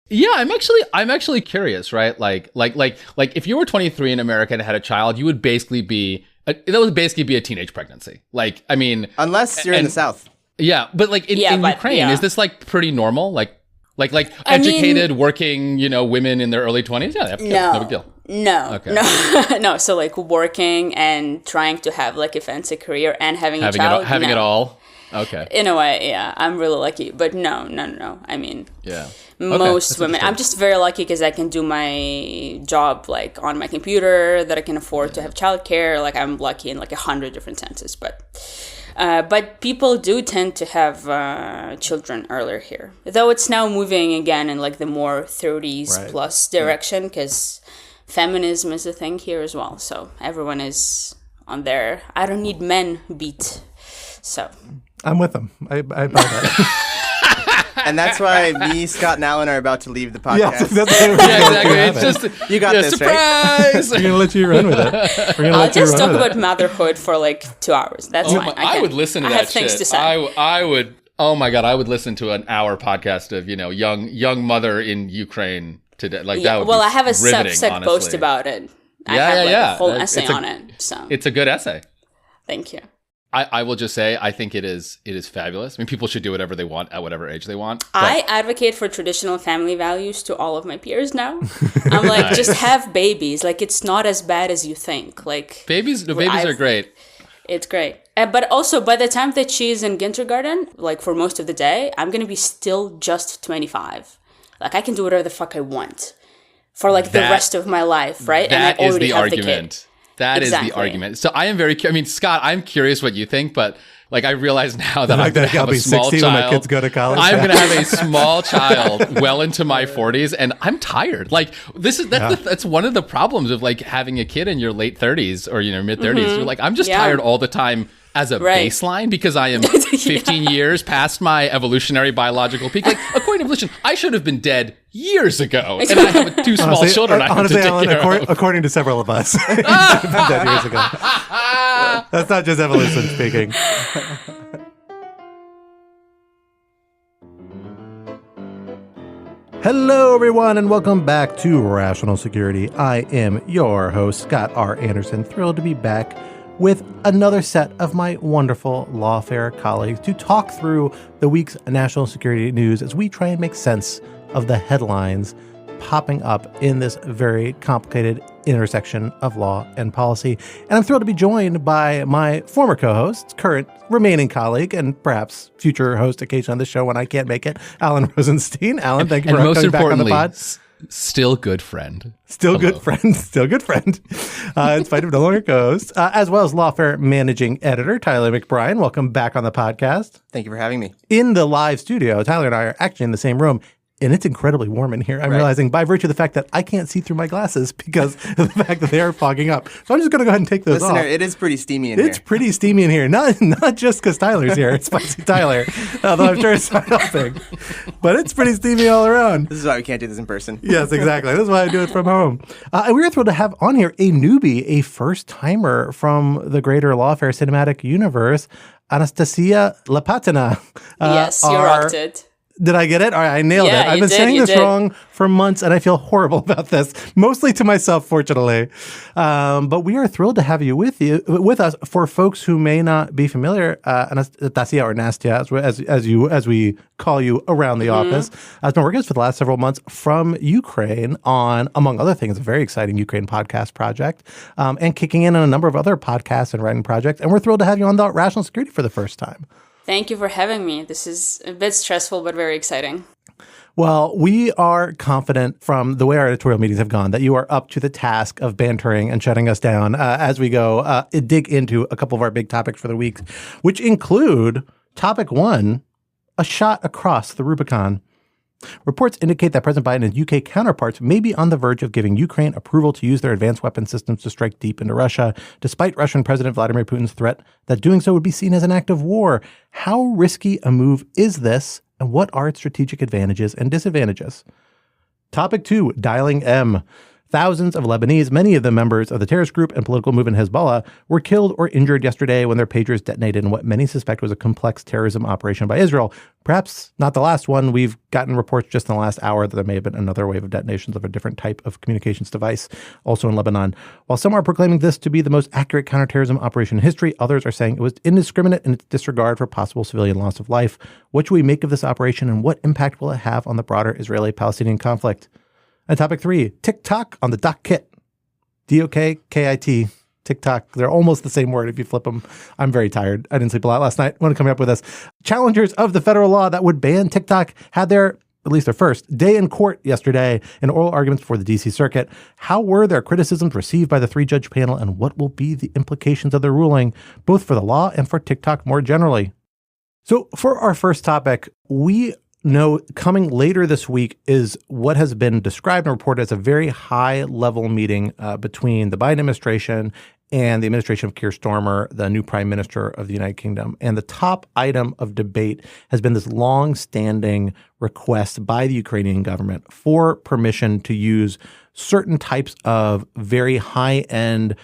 Yeah, I'm actually curious, right? Like if you were 23 in America and had a child, you would basically that would basically be a teenage pregnancy. Like, I mean, unless you're in the South. Yeah, but like in Ukraine, is this like pretty normal? Like educated, working, women in their early 20s? Yeah, they have kids. No big deal. No. No. So like working and trying to have like a fancy career and having a child. Having it all. Okay. In a way, yeah. I'm really lucky. But no. I mean, yeah. Most women. I'm just very lucky because I can do my job like on my computer, that I can afford to have childcare. Like I'm lucky in like 100 different senses. But people do tend to have children earlier here. Though it's now moving again in like the more 30s plus direction because feminism is a thing here as well. So everyone is on their I don't need men beat. So I'm with them. I buy that. And that's why me, Scott, and Alan are about to leave the podcast. Exactly. It's just you got this, surprise! Right? We're gonna let you run with it. I'll just talk about motherhood for like 2 hours. That's fine. I would listen to that. I have things to say. I would. Oh my god, I would listen to an hour podcast of young mother in Ukraine today. Like that would. Well, I have a Substack post about it. I have a whole essay on it. So it's a good essay. Thank you. I will just say, I think it is fabulous. I mean, people should do whatever they want at whatever age they want. I advocate for traditional family values to all of my peers now. I'm like, just have babies. Like, it's not as bad as you think. Like babies are great. It's great. But also, by the time that she's in kindergarten, like for most of the day, I'm going to be still just 25. Like, I can do whatever the fuck I want for like the rest of my life, right? That and I is the have argument. The kid. That exactly. is the argument. So I am Scott, I'm curious what you think, but like I realize now that I'm going to have a small child. When my kids go to college. I'm going to have a small child well into my 40s, and I'm tired. Like that's one of the problems of like having a kid in your late 30s or mid 30s. Mm-hmm. You're like, I'm just tired all the time as a baseline because I am 15 years past my evolutionary biological peak. Like according to evolution, I should have been dead years ago, and I have two small children. Honestly, I have to take care of. According to several of us, dead years ago. That's not just evolution speaking. Hello, everyone, and welcome back to Rational Security. I am your host, Scott R. Anderson, thrilled to be back with another set of my wonderful Lawfare colleagues to talk through the week's national security news as we try and make sense of the headlines popping up in this very complicated intersection of law and policy. And I'm thrilled to be joined by my former co-host, current remaining colleague, and perhaps future host occasionally on the show when I can't make it, Alan Rosenstein. Alan, thank you for coming back on the pod. Still good friend. Still good friend. In spite of no longer co-host, as well as Lawfare managing editor, Tyler McBrien. Welcome back on the podcast. Thank you for having me. In the live studio, Tyler and I are actually in the same room. And it's incredibly warm in here. I'm realizing by virtue of the fact that I can't see through my glasses because of the fact that they are fogging up. So I'm just going to go ahead and take those off. It is pretty steamy in here. It's pretty steamy in here. Not just because Tyler's here. It's Spicy Tyler. Although I'm sure it's not helping. But it's pretty steamy all around. This is why we can't do this in person. Yes, exactly. This is why I do it from home. And we're thrilled to have on here a newbie, a first-timer from the greater Lawfare cinematic universe, Anastasiia Lapatina. Yes, you rocked it. Did I get it? All right, I nailed it. I've been saying this wrong for months, and I feel horrible about this, mostly to myself, fortunately. But we are thrilled to have you with us. For folks who may not be familiar, Anastasiia or Nastya, as we call you around the office, has been working with us for the last several months from Ukraine on, among other things, a very exciting Ukraine podcast project, and kicking in on a number of other podcasts and writing projects. And we're thrilled to have you on the Rational Security for the first time. Thank you for having me. This is a bit stressful, but very exciting. Well, we are confident from the way our editorial meetings have gone that you are up to the task of bantering and shutting us down as we go dig into a couple of our big topics for the week, which include topic one, a shot across the Rubicon. Reports indicate that President Biden and UK counterparts may be on the verge of giving Ukraine approval to use their advanced weapon systems to strike deep into Russia, despite Russian President Vladimir Putin's threat that doing so would be seen as an act of war. How risky a move is this, and what are its strategic advantages and disadvantages? Topic two, dialing M. Thousands of Lebanese, many of them members of the terrorist group and political movement Hezbollah, were killed or injured yesterday when their pagers detonated in what many suspect was a complex terrorism operation by Israel. Perhaps not the last one. We've gotten reports just in the last hour that there may have been another wave of detonations of a different type of communications device, also in Lebanon. While some are proclaiming this to be the most accurate counterterrorism operation in history, others are saying it was indiscriminate in its disregard for possible civilian loss of life. What should we make of this operation, and what impact will it have on the broader Israeli-Palestinian conflict? And topic 3, TikTok on the docket. D-O-K-K-I-T. TikTok. They're almost the same word if you flip them. I'm very tired. I didn't sleep a lot last night. I want to come up with this. Challengers of the federal law that would ban TikTok had at least their first day in court yesterday in oral arguments before the D.C. Circuit. How were their criticisms received by the 3-judge panel, and what will be the implications of their ruling, both for the law and for TikTok more generally? So for our first topic, we know coming later this week is what has been described and reported as a very high-level meeting between the Biden administration and the administration of Keir Starmer, the new prime minister of the United Kingdom. And the top item of debate has been this long-standing request by the Ukrainian government for permission to use certain types of very high-end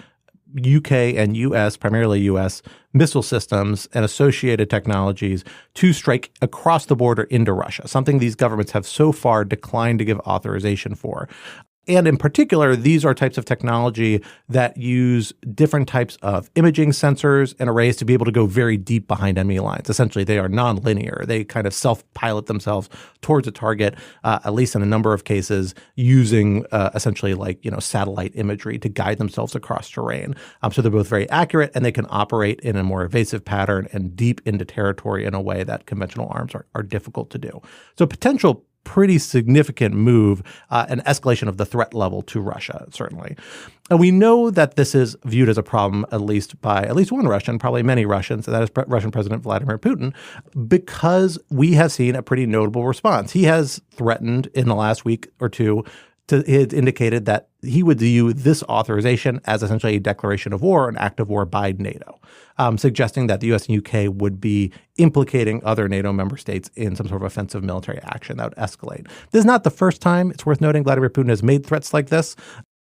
UK and US, primarily US, missile systems and associated technologies to strike across the border into Russia, something these governments have so far declined to give authorization for. And in particular, these are types of technology that use different types of imaging sensors and arrays to be able to go very deep behind enemy lines. Essentially, they are nonlinear. They kind of self-pilot themselves towards a target, at least in a number of cases, using essentially satellite imagery to guide themselves across terrain. So they're both very accurate, and they can operate in a more evasive pattern and deep into territory in a way that conventional arms are difficult to do. So potential pretty significant move, an escalation of the threat level to Russia, certainly. And we know that this is viewed as a problem, at least by at least one Russian, probably many Russians, and that is Russian President Vladimir Putin, because we have seen a pretty notable response. He has threatened in the last week or two it indicated that he would view this authorization as essentially a declaration of war, an act of war by NATO, suggesting that the U.S. and U.K. would be implicating other NATO member states in some sort of offensive military action that would escalate. This is not the first time, it's worth noting, Vladimir Putin has made threats like this.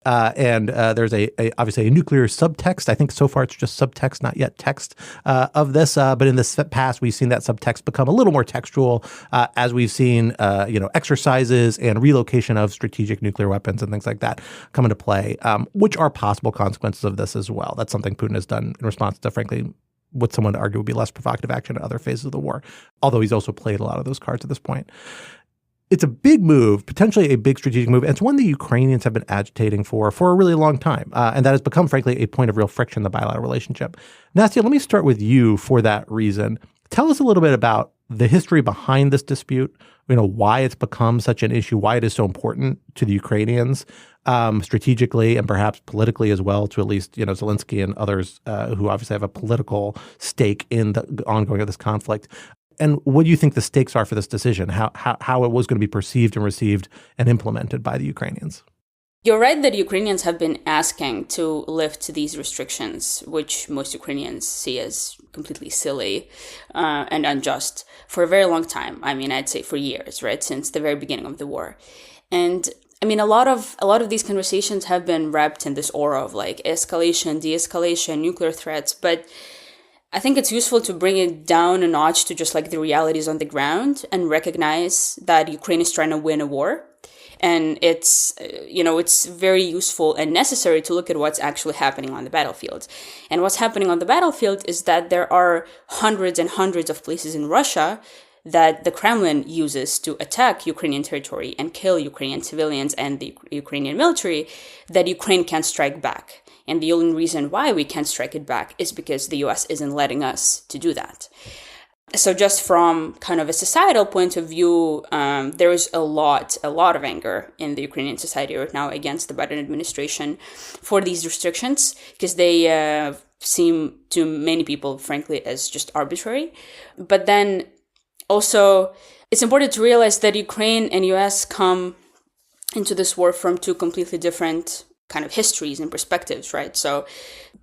And there's obviously a nuclear subtext. I think so far it's just subtext, not yet text of this. But in this past, we've seen that subtext become a little more textual as we've seen, exercises and relocation of strategic nuclear weapons and things like that come into play, which are possible consequences of this as well. That's something Putin has done in response to, frankly, what someone would argue would be less provocative action in other phases of the war, although he's also played a lot of those cards at this point. It's a big move, potentially a big strategic move, and it's one the Ukrainians have been agitating for a really long time, and that has become, frankly, a point of real friction in the bilateral relationship. Nastya, let me start with you for that reason. Tell us a little bit about the history behind this dispute, why it's become such an issue, why it is so important to the Ukrainians strategically and perhaps politically as well, to at least, Zelensky and others who obviously have a political stake in the ongoing of this conflict. And what do you think the stakes are for this decision, how it was going to be perceived and received and implemented by the Ukrainians? You're right that Ukrainians have been asking to lift these restrictions, which most Ukrainians see as completely silly and unjust, for a very long time. I mean, I'd say for years, right, since the very beginning of the war. And I mean, a lot of these conversations have been wrapped in this aura of escalation, de-escalation, nuclear threats, but I think it's useful to bring it down a notch to just the realities on the ground and recognize that Ukraine is trying to win a war. And it's very useful and necessary to look at what's actually happening on the battlefield. And what's happening on the battlefield is that there are hundreds and hundreds of places in Russia that the Kremlin uses to attack Ukrainian territory and kill Ukrainian civilians and the Ukrainian military that Ukraine can't strike back. And the only reason why we can't strike it back is because the US isn't letting us to do that. So just from kind of a societal point of view, there is a lot of anger in the Ukrainian society right now against the Biden administration for these restrictions, because they seem to many people, frankly, as just arbitrary. But then also, it's important to realize that Ukraine and US come into this war from two completely different kind of histories and perspectives, right? So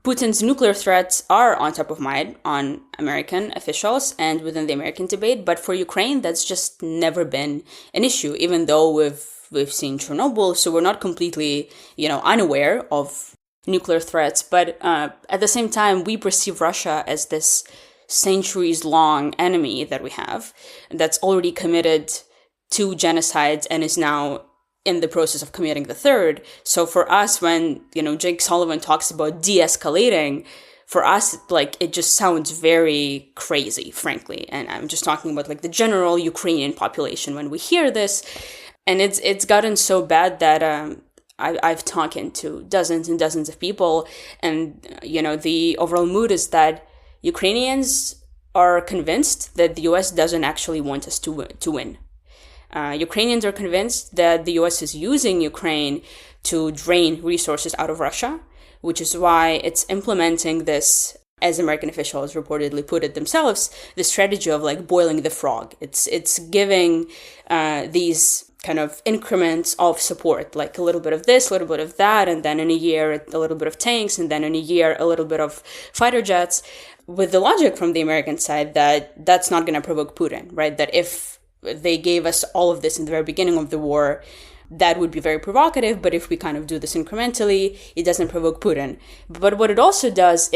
Putin's nuclear threats are on top of mind on American officials and within the American debate, but for Ukraine, that's just never been an issue, even though we've we've seen Chernobyl, so we're not completely, unaware of nuclear threats. But at the same time, we perceive Russia as this centuries-long enemy that we have that's already committed 2 genocides and is now in the process of committing the 3rd. So for us, when, Jake Sullivan talks about de-escalating, for us, it just sounds very crazy, frankly. And I'm just talking about, the general Ukrainian population when we hear this. And it's gotten so bad that I've talked to dozens and dozens of people. And, the overall mood is that Ukrainians are convinced that the U.S. doesn't actually want us to win. Ukrainians are convinced that the U.S. is using Ukraine to drain resources out of Russia, which is why it's implementing this, as American officials reportedly put it themselves, the strategy of boiling the frog. It's giving these kind of increments of support, a little bit of this, a little bit of that, and then in a year a little bit of tanks, and then in a year a little bit of fighter jets, with the logic from the American side that that's not going to provoke Putin, right? That if they gave us all of this in the very beginning of the war, that would be very provocative, but if we kind of do this incrementally, it doesn't provoke Putin. But what it also does,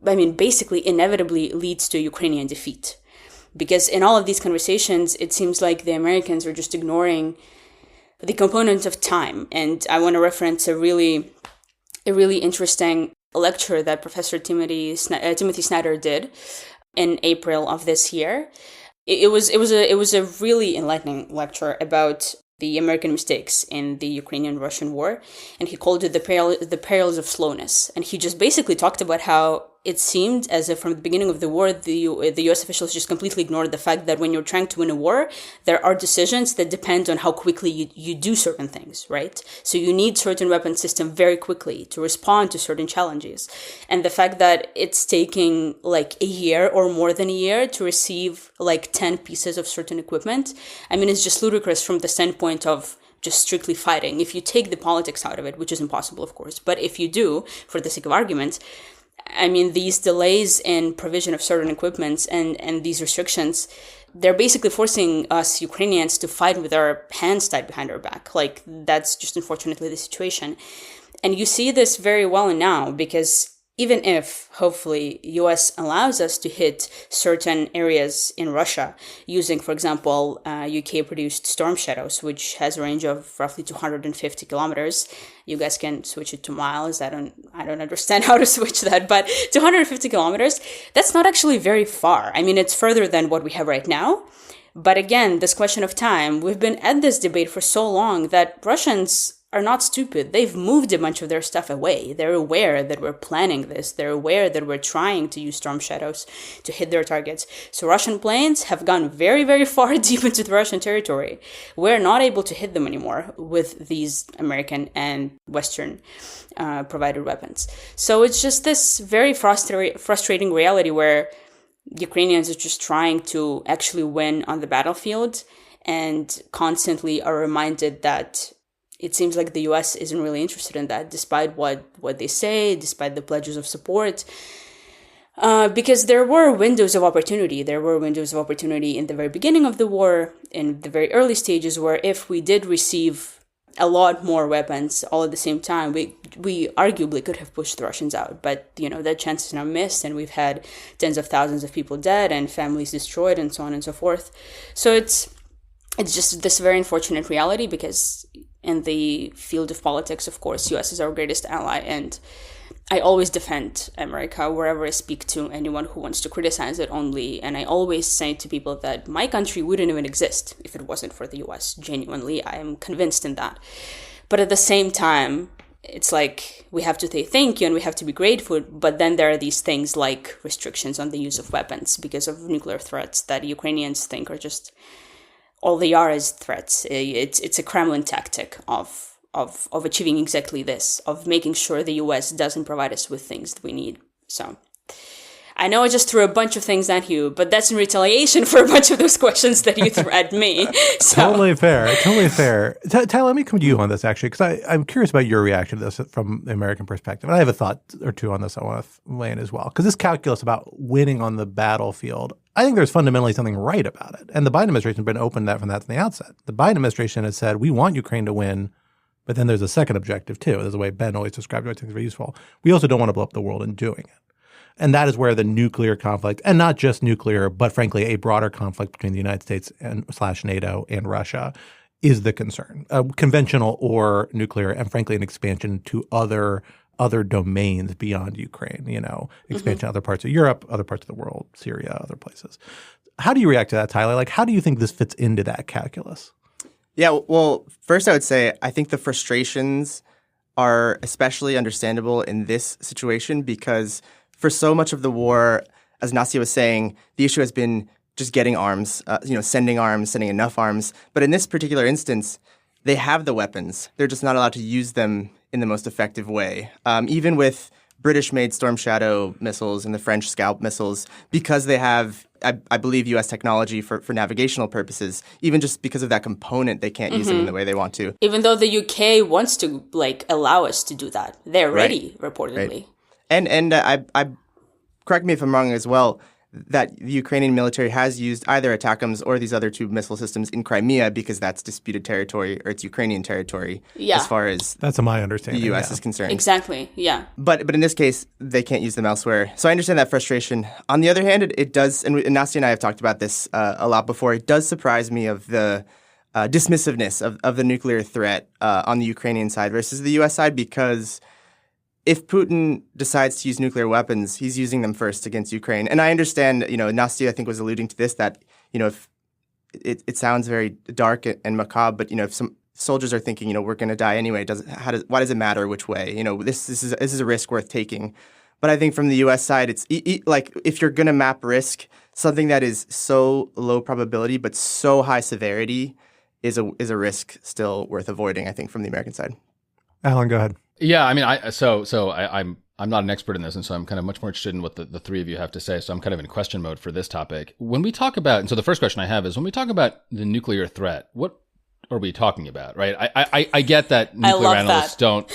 basically inevitably leads to Ukrainian defeat. Because in all of these conversations, it seems like the Americans are just ignoring the component of time. And I want to reference a really interesting lecture that Professor Timothy Snyder did in April of this year. It was a really enlightening lecture about the American mistakes in the Ukrainian-Russian war, and he called it the perils of slowness. And he just basically talked about how it seemed as if from the beginning of the war, the U.S. officials just completely ignored the fact that when you're trying to win a war, there are decisions that depend on how quickly you do certain things, right? So you need certain weapon system very quickly to respond to certain challenges. And the fact that it's taking a year or more than a year to receive 10 pieces of certain equipment, it's just ludicrous from the standpoint of just strictly fighting. If you take the politics out of it, which is impossible, of course, but if you do, for the sake of argument, these delays in provision of certain equipments and these restrictions, they're basically forcing us Ukrainians to fight with our hands tied behind our back. That's just unfortunately the situation. And you see this very well now, because even if, hopefully, U.S. allows us to hit certain areas in Russia using, for example, UK-produced Storm Shadows, which has a range of roughly 250 kilometers. You guys can switch it to miles. I don't understand how to switch that, but 250 kilometers, that's not actually very far. It's further than what we have right now. But again, this question of time, we've been at this debate for so long that Russians are not stupid. They've moved a bunch of their stuff away. They're aware that we're planning this. They're aware that we're trying to use Storm Shadows to hit their targets. So Russian planes have gone very, very far deep into the Russian territory. We're not able to hit them anymore with these American and Western provided weapons. So it's just this very frustrating reality where Ukrainians are just trying to actually win on the battlefield and constantly are reminded that it seems like the U.S. isn't really interested in that, despite what they say, despite the pledges of support. Because there were windows of opportunity. There were windows of opportunity in the very beginning of the war, in the very early stages, where if we did receive a lot more weapons all at the same time, we arguably could have pushed the Russians out. But, that chance is now missed, and we've had tens of thousands of people dead and families destroyed and so on and so forth. So it's just this very unfortunate reality, because in the field of politics, of course, U.S. is our greatest ally, and I always defend America wherever I speak to anyone who wants to criticize it only, and I always say to people that my country wouldn't even exist if it wasn't for the U.S. Genuinely, I am convinced in that. But at the same time, it's like we have to say thank you and we have to be grateful, but then there are these things like restrictions on the use of weapons because of nuclear threats that Ukrainians think are just... all they are is threats. It's a Kremlin tactic of achieving exactly this, of making sure the U.S. doesn't provide us with things that we need. So I know I just threw a bunch of things at you, but that's in retaliation for a bunch of those questions that you threw at me. So. Totally fair. Tyler, let me come to you on this, actually, because I'm curious about your reaction to this from the American perspective. And I have a thought or two on this I want to lay in as well. Because this calculus about winning on the battlefield, I think there's fundamentally something right about it. And the Biden administration has been open to that from the outset. The Biden administration has said, we want Ukraine to win, but then there's a second objective too. There's a way Ben always described it, I think is very useful. We also don't want to blow up the world in doing it. And that is where the nuclear conflict, and not just nuclear, but frankly a broader conflict between the United States and / NATO and Russia is the concern, conventional or nuclear, and frankly an expansion to other domains beyond Ukraine, expansion to other parts of Europe, other parts of the world, Syria, other places. How do you react to that, Tyler? Like, how do you think this fits into that calculus? Yeah, well, first I would say I think the frustrations are especially understandable in this situation because for so much of the war, as Nastya was saying, the issue has been just getting arms, sending enough arms. But in this particular instance, they have the weapons. They're just not allowed to use them in the most effective way. Even with British-made Storm Shadow missiles and the French Scalp missiles, because they have, I believe, U.S. technology for navigational purposes, even just because of that component, they can't use them in the way they want to. Even though the UK wants to, allow us to do that. They're ready, reportedly. Right. And I correct me if I'm wrong as well, that the Ukrainian military has used either ATACMS or these other two missile systems in Crimea because that's disputed territory or it's Ukrainian territory as far as that's my understanding. The U.S. is concerned. Exactly, yeah. But in this case, they can't use them elsewhere. So I understand that frustration. On the other hand, it does, and Nastya and I have talked about this a lot before, it does surprise me of the dismissiveness of the nuclear threat on the Ukrainian side versus the U.S. side because if Putin decides to use nuclear weapons, he's using them first against Ukraine. And I understand, Nastya, I think, was alluding to this, that, if it sounds very dark and macabre, but, if some soldiers are thinking, we're going to die anyway, why does it matter which way? This is a risk worth taking. But I think from the U.S. side, it's like if you're going to map risk, something that is so low probability but so high severity is a risk still worth avoiding, I think, from the American side. Alan, go ahead. Yeah, I mean, I'm not an expert in this, and so I'm kind of much more interested in what the three of you have to say. So I'm kind of in question mode for this topic. When we talk about, and so the first question I have is, when we talk about the nuclear threat, what are we talking about, right? I get that nuclear analysts don't.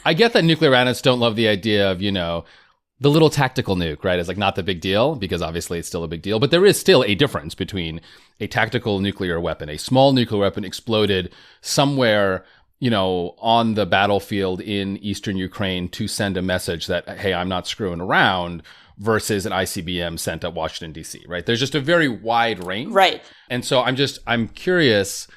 I get that nuclear analysts don't love the idea of the little tactical nuke, right? It's like not the big deal because obviously it's still a big deal, but there is still a difference between a tactical nuclear weapon, a small nuclear weapon exploded somewhere, on the battlefield in eastern Ukraine to send a message that, hey, I'm not screwing around, versus an ICBM sent at Washington, D.C., right? There's just a very wide range. Right. And so I'm curious,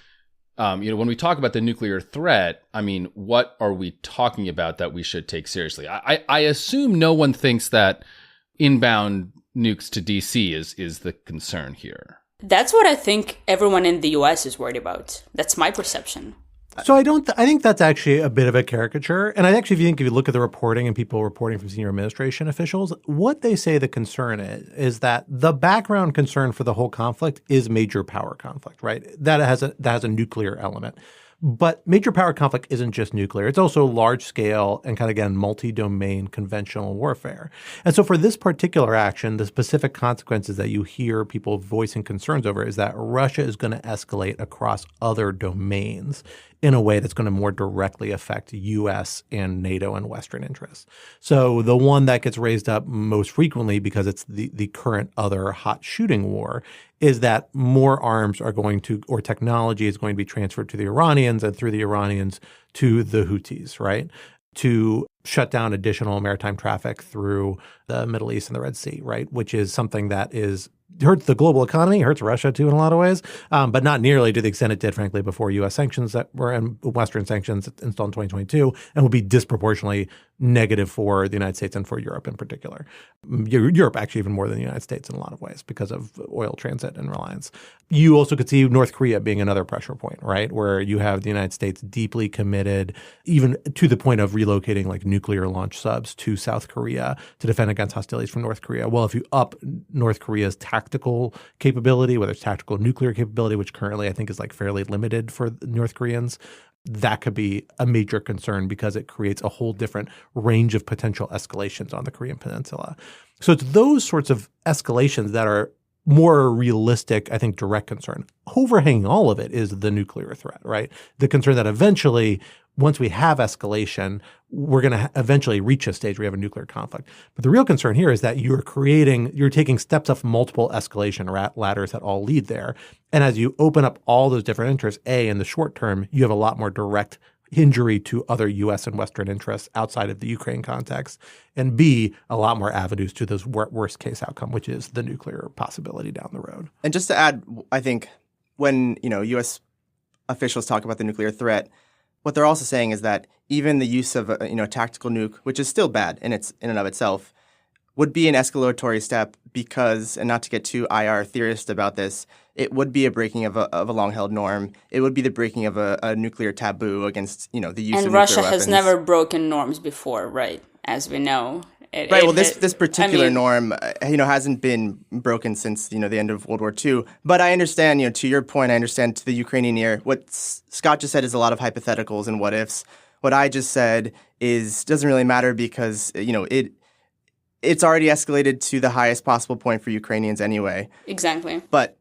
when we talk about the nuclear threat, I mean, what are we talking about that we should take seriously? I assume no one thinks that inbound nukes to D.C. is the concern here. That's what I think everyone in the U.S. is worried about. That's my perception. So I think that's actually a bit of a caricature. And if you look at the reporting and people reporting from senior administration officials, what they say the concern is that the background concern for the whole conflict is major power conflict, right? That has a nuclear element. But major power conflict isn't just nuclear. It's also large scale and kind of, again, multi-domain conventional warfare. And so for this particular action, the specific consequences that you hear people voicing concerns over is that Russia is going to escalate across other domains in a way that's going to more directly affect U.S. and NATO and Western interests. So the one that gets raised up most frequently because it's the current other hot shooting war is that more arms are going to, or technology is going to be transferred to the Iranians and through the Iranians to the Houthis, right? To shut down additional maritime traffic through the Middle East and the Red Sea, right? Which is something that hurts the global economy, hurts Russia too in a lot of ways, but not nearly to the extent it did, frankly, before U.S. sanctions that were in Western sanctions installed in 2022, and will be disproportionately negative for the United States and for Europe in particular. Europe actually even more than the United States in a lot of ways because of oil transit and reliance. You also could see North Korea being another pressure point, right, where you have the United States deeply committed, even to the point of relocating like nuclear launch subs to South Korea to defend against hostilities from North Korea. Well, if you up North Korea's tactical capability, whether it's tactical nuclear capability, which currently I think is like fairly limited for North Koreans, that could be a major concern because it creates a whole different range of potential escalations on the Korean Peninsula. So it's those sorts of escalations that are more realistic, I think, direct concern. Overhanging all of it is the nuclear threat, right? The concern that eventually, once we have escalation, we're going to eventually reach a stage where we have a nuclear conflict. But the real concern here is that you're taking steps up multiple escalation ladders that all lead there. And as you open up all those different interests, A, in the short term, you have a lot more direct injury to other U.S. and Western interests outside of the Ukraine context, and B, a lot more avenues to this worst case outcome, which is the nuclear possibility down the road. And just to add, I think when U.S. officials talk about the nuclear threat, what they're also saying is that even the use of a tactical nuke, which is still bad in and of itself, would be an escalatory step because, and not to get too IR theorist about this, it would be a breaking of a long-held norm. It would be the breaking of a nuclear taboo against, the use of nuclear weapons. And Russia has never broken norms before, right? As we know. This particular norm, hasn't been broken since, the end of World War II. But I understand, to your point, I understand to the Ukrainian ear, what Scott just said is a lot of hypotheticals and what ifs. What I just said doesn't really matter because, it's already escalated to the highest possible point for Ukrainians anyway. Exactly. But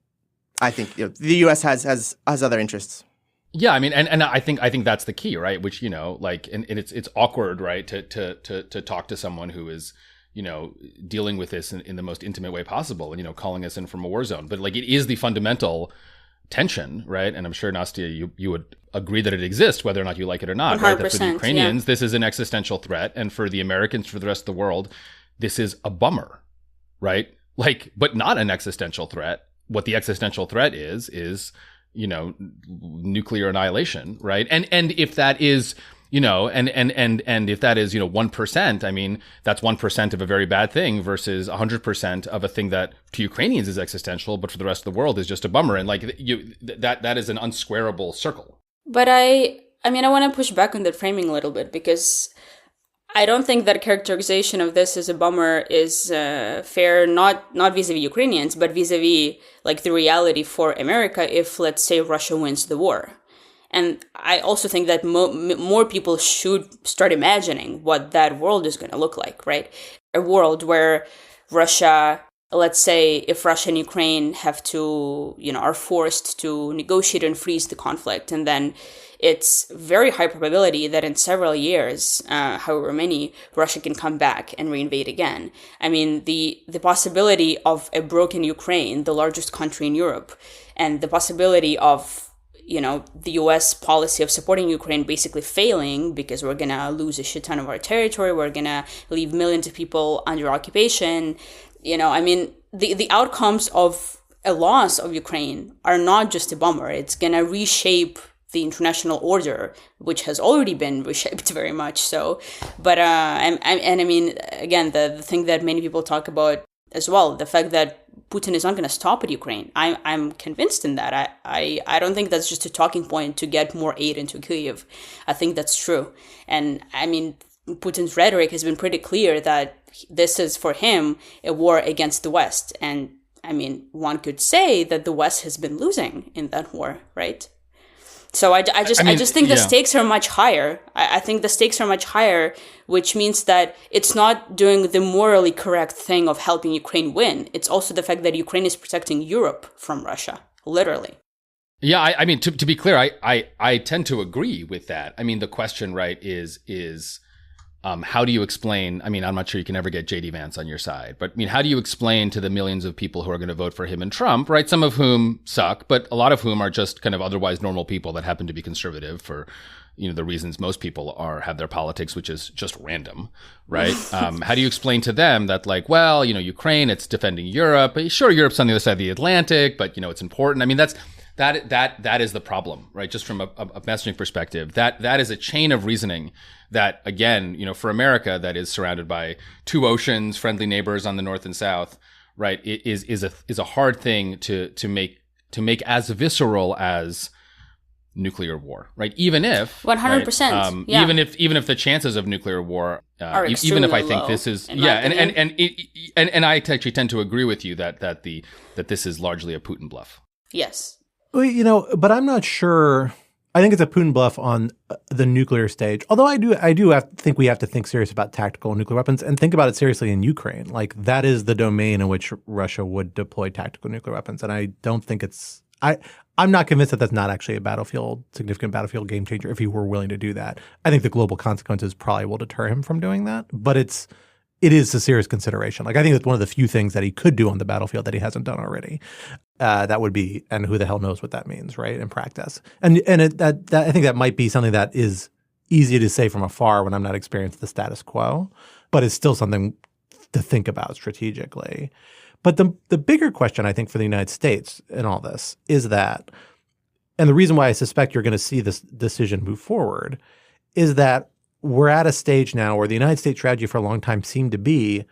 I think the U.S. has other interests. Yeah, I mean, and I think that's the key, right? Which and it's awkward, right, to talk to someone who is dealing with this in the most intimate way possible, and calling us in from a war zone. But it is the fundamental tension, right? And I'm sure Nastya, you would agree that it exists, whether or not you like it or not. 100%, right? That for the Ukrainians, this is an existential threat, and for the Americans, for the rest of the world, this is a bummer, right? But not an existential threat. What the existential threat is nuclear annihilation, right? And if that is, and if that is, 1%, I mean, that's 1% of a very bad thing versus 100% of a thing that to Ukrainians is existential, but for the rest of the world is just a bummer. And that is an unsquarable circle. But I want to push back on that framing a little bit because I don't think that characterization of this as a bummer is fair, not vis-a-vis Ukrainians, but vis-a-vis the reality for America if, let's say, Russia wins the war. And I also think that more people should start imagining what that world is going to look like, right? A world where Russia, let's say, if Russia and Ukraine have to, are forced to negotiate and freeze the conflict, and then it's very high probability that in several years, however many, Russia can come back and reinvade again. I mean, the possibility of a broken Ukraine, the largest country in Europe, and the possibility of, the U.S. policy of supporting Ukraine basically failing because we're going to lose a shit ton of our territory, we're going to leave millions of people under occupation. The outcomes of a loss of Ukraine are not just a bummer. It's going to reshape the international order, which has already been reshaped very much so. But, again, the thing that many people talk about as well, the fact that Putin is not going to stop at Ukraine. I'm convinced in that. I don't think that's just a talking point to get more aid into Kyiv. I think that's true. And Putin's rhetoric has been pretty clear that this is for him a war against the West. And one could say that the West has been losing in that war, right? So I just think the stakes are much higher. I think the stakes are much higher, which means that it's not doing the morally correct thing of helping Ukraine win. It's also the fact that Ukraine is protecting Europe from Russia, literally. Yeah, to be clear, I tend to agree with that. The question, right, is how do you explain? I'm not sure you can ever get J.D. Vance on your side, but how do you explain to the millions of people who are going to vote for him and Trump, right? Some of whom suck, but a lot of whom are just kind of otherwise normal people that happen to be conservative for, the reasons most people have their politics, which is just random, right? How do you explain to them that Ukraine, it's defending Europe. Sure, Europe's on the other side of the Atlantic, but it's important. That is the problem, right? Just from a messaging perspective, that is a chain of reasoning that, again, for America, that is surrounded by two oceans, friendly neighbors on the north and south, right? It is a hard thing to make as visceral as nuclear war, right? Even if 100%, right, even if the chances of nuclear war, are even if I think low, this is and I actually tend to agree with you that this is largely a Putin bluff. Yes. Well, but I'm not sure. I think it's a Putin bluff on the nuclear stage. Although I do think we have to think serious about tactical nuclear weapons and think about it seriously in Ukraine. Like that is the domain in which Russia would deploy tactical nuclear weapons. And I don't think I'm not convinced that that's not actually a significant battlefield game changer if he were willing to do that. I think the global consequences probably will deter him from doing that. But it is a serious consideration. Like I think it's one of the few things that he could do on the battlefield that he hasn't done already. That would be, and who the hell knows what that means, right, in practice. And that I think that might be something that is easy to say from afar when I'm not experienced the status quo, but it's still something to think about strategically. But the bigger question, I think, for the United States in all this is that, and the reason why I suspect you're going to see this decision move forward is that we're at a stage now where the United States strategy for a long time seemed to be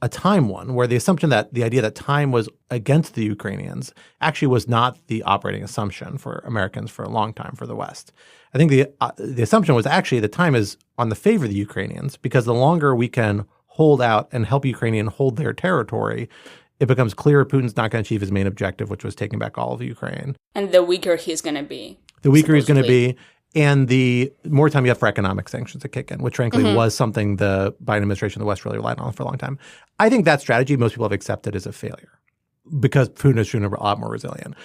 a time one, where the assumption that the idea that time was against the Ukrainians actually was not the operating assumption for Americans for a long time for the West. I think the assumption was actually the time is on the favor of the Ukrainians because the longer we can hold out and help Ukrainian hold their territory, it becomes clear Putin's not going to achieve his main objective, which was taking back all of Ukraine. And the weaker he's going to be. The weaker he's going to be. And the more time you have for economic sanctions to kick in, which frankly was something the Biden administration, the West really relied on for a long time. I think that strategy most people have accepted as a failure because Putin has shown a lot more resilient.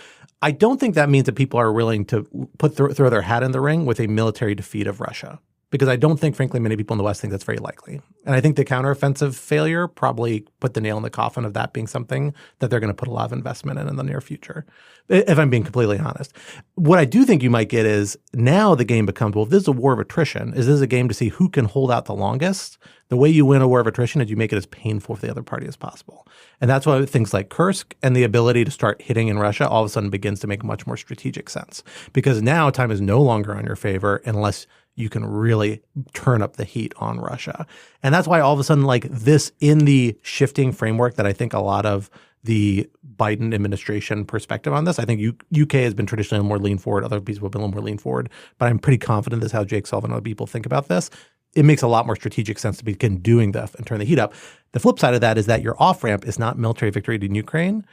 I don't think that means that people are willing to throw their hat in the ring with a military defeat of Russia. Because I don't think, frankly, many people in the West think that's very likely. And I think the counteroffensive failure probably put the nail in the coffin of that being something that they're going to put a lot of investment in the near future, if I'm being completely honest. What I do think you might get is now the game becomes, well, if this is a war of attrition, is this a game to see who can hold out the longest? The way you win a war of attrition is you make it as painful for the other party as possible. And that's why things like Kursk and the ability to start hitting in Russia all of a sudden begins to make much more strategic sense. Because now time is no longer on your favor unless you can really turn up the heat on Russia. And that's why all of a sudden, like this in the shifting framework that I think a lot of the Biden administration perspective on this, I think UK has been traditionally a little more lean forward. Other people have been a little more lean forward. But I'm pretty confident this is how Jake Sullivan and other people think about this. It makes a lot more strategic sense to begin doing that and turn the heat up. The flip side of that is that your off-ramp is not military victory in Ukraine.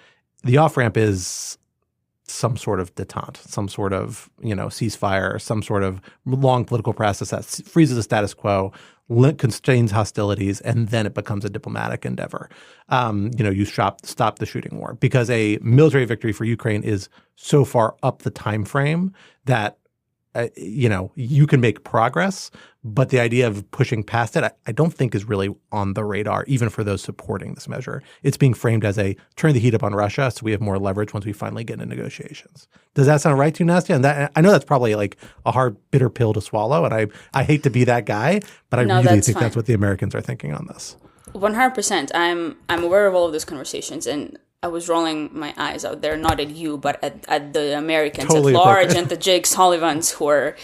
The off-ramp is some sort of detente, some sort of, ceasefire, some sort of long political process that freezes the status quo, constrains hostilities, and then it becomes a diplomatic endeavor. You stop the shooting war because a military victory for Ukraine is so far up the time frame that you can make progress, but the idea of pushing past it, I don't think is really on the radar, even for those supporting this measure. It's being framed as a turn the heat up on Russia so we have more leverage once we finally get into negotiations. Does that sound right to you, Nastya? And I know that's probably like a hard, bitter pill to swallow, and I hate to be that guy, but I really think that's what the Americans are thinking on this. 100%. I'm aware of all of those conversations, and I was rolling my eyes out there, not at you, but at the Americans totally at large and the Jake Sullivans who are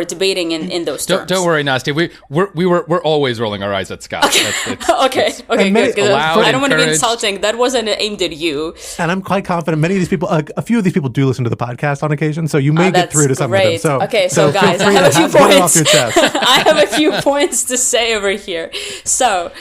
debating in those terms. Don't worry, Nastya. We're always rolling our eyes at Scott. Okay, good. I don't want to be insulting. That wasn't aimed at you. And I'm quite confident many of these people, a few of these people do listen to the podcast on occasion, so you may get through to some of them. So guys, I have a few points. I have a few points to say over here. So,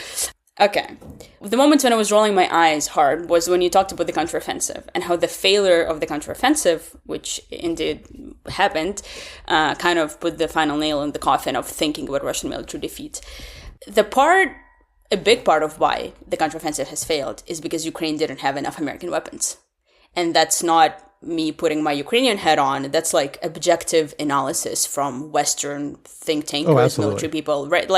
okay. The moment when I was rolling my eyes hard was when you talked about the counteroffensive and how the failure of the counteroffensive, which indeed happened, kind of put the final nail in the coffin of thinking about Russian military defeat. A big part of why the counteroffensive has failed is because Ukraine didn't have enough American weapons. And that's not me putting my Ukrainian hat on. That's like objective analysis from Western think tankers, military people, right?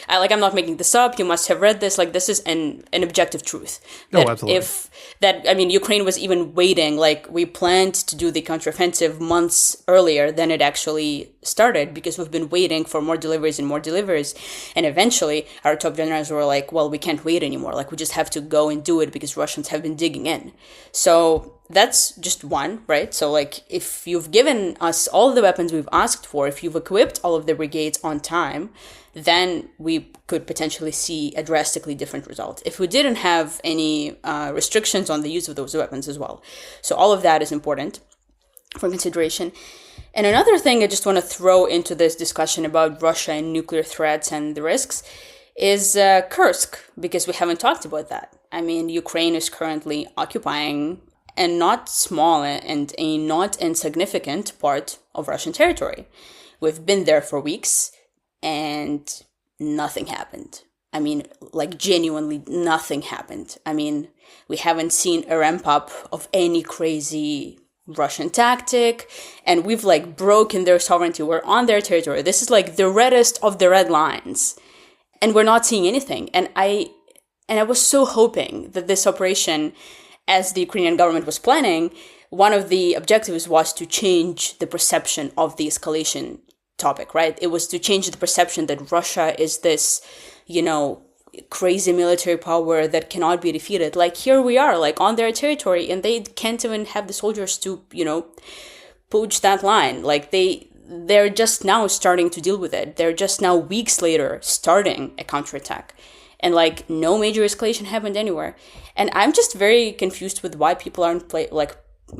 I'm not making this up. You must have read this. Like, this is an objective truth. Ukraine was even waiting. Like, we planned to do the counteroffensive months earlier than it actually started because we've been waiting for more deliveries and more deliveries. And eventually, our top generals were like, well, we can't wait anymore. Like, we just have to go and do it because Russians have been digging in. So that's just one, right? So, like, if you've given us all the weapons we've asked for, if you've equipped all of the brigades on time, then we could potentially see a drastically different result if we didn't have any restrictions on the use of those weapons as well. So all of that is important for consideration. And another thing I just want to throw into this discussion about Russia and nuclear threats and the risks is Kursk, because we haven't talked about that. I mean, Ukraine is currently occupying and not small and a not insignificant part of Russian territory. We've been there for weeks and nothing happened. I mean, like genuinely nothing happened. I mean, we haven't seen a ramp up of any crazy Russian tactic, and we've like broken their sovereignty. We're on their territory. This is like the reddest of the red lines, and we're not seeing anything. And I was so hoping that this operation, as the Ukrainian government was planning, one of the objectives was to change the perception of the escalation topic, right? It was to change the perception that Russia is this, crazy military power that cannot be defeated. Like, here we are, like, on their territory, and they can't even have the soldiers to, pooch that line. Like, they're just now starting to deal with it. They're just now, weeks later, starting a counterattack. And, like, no major escalation happened anywhere. And I'm just very confused with why people aren't,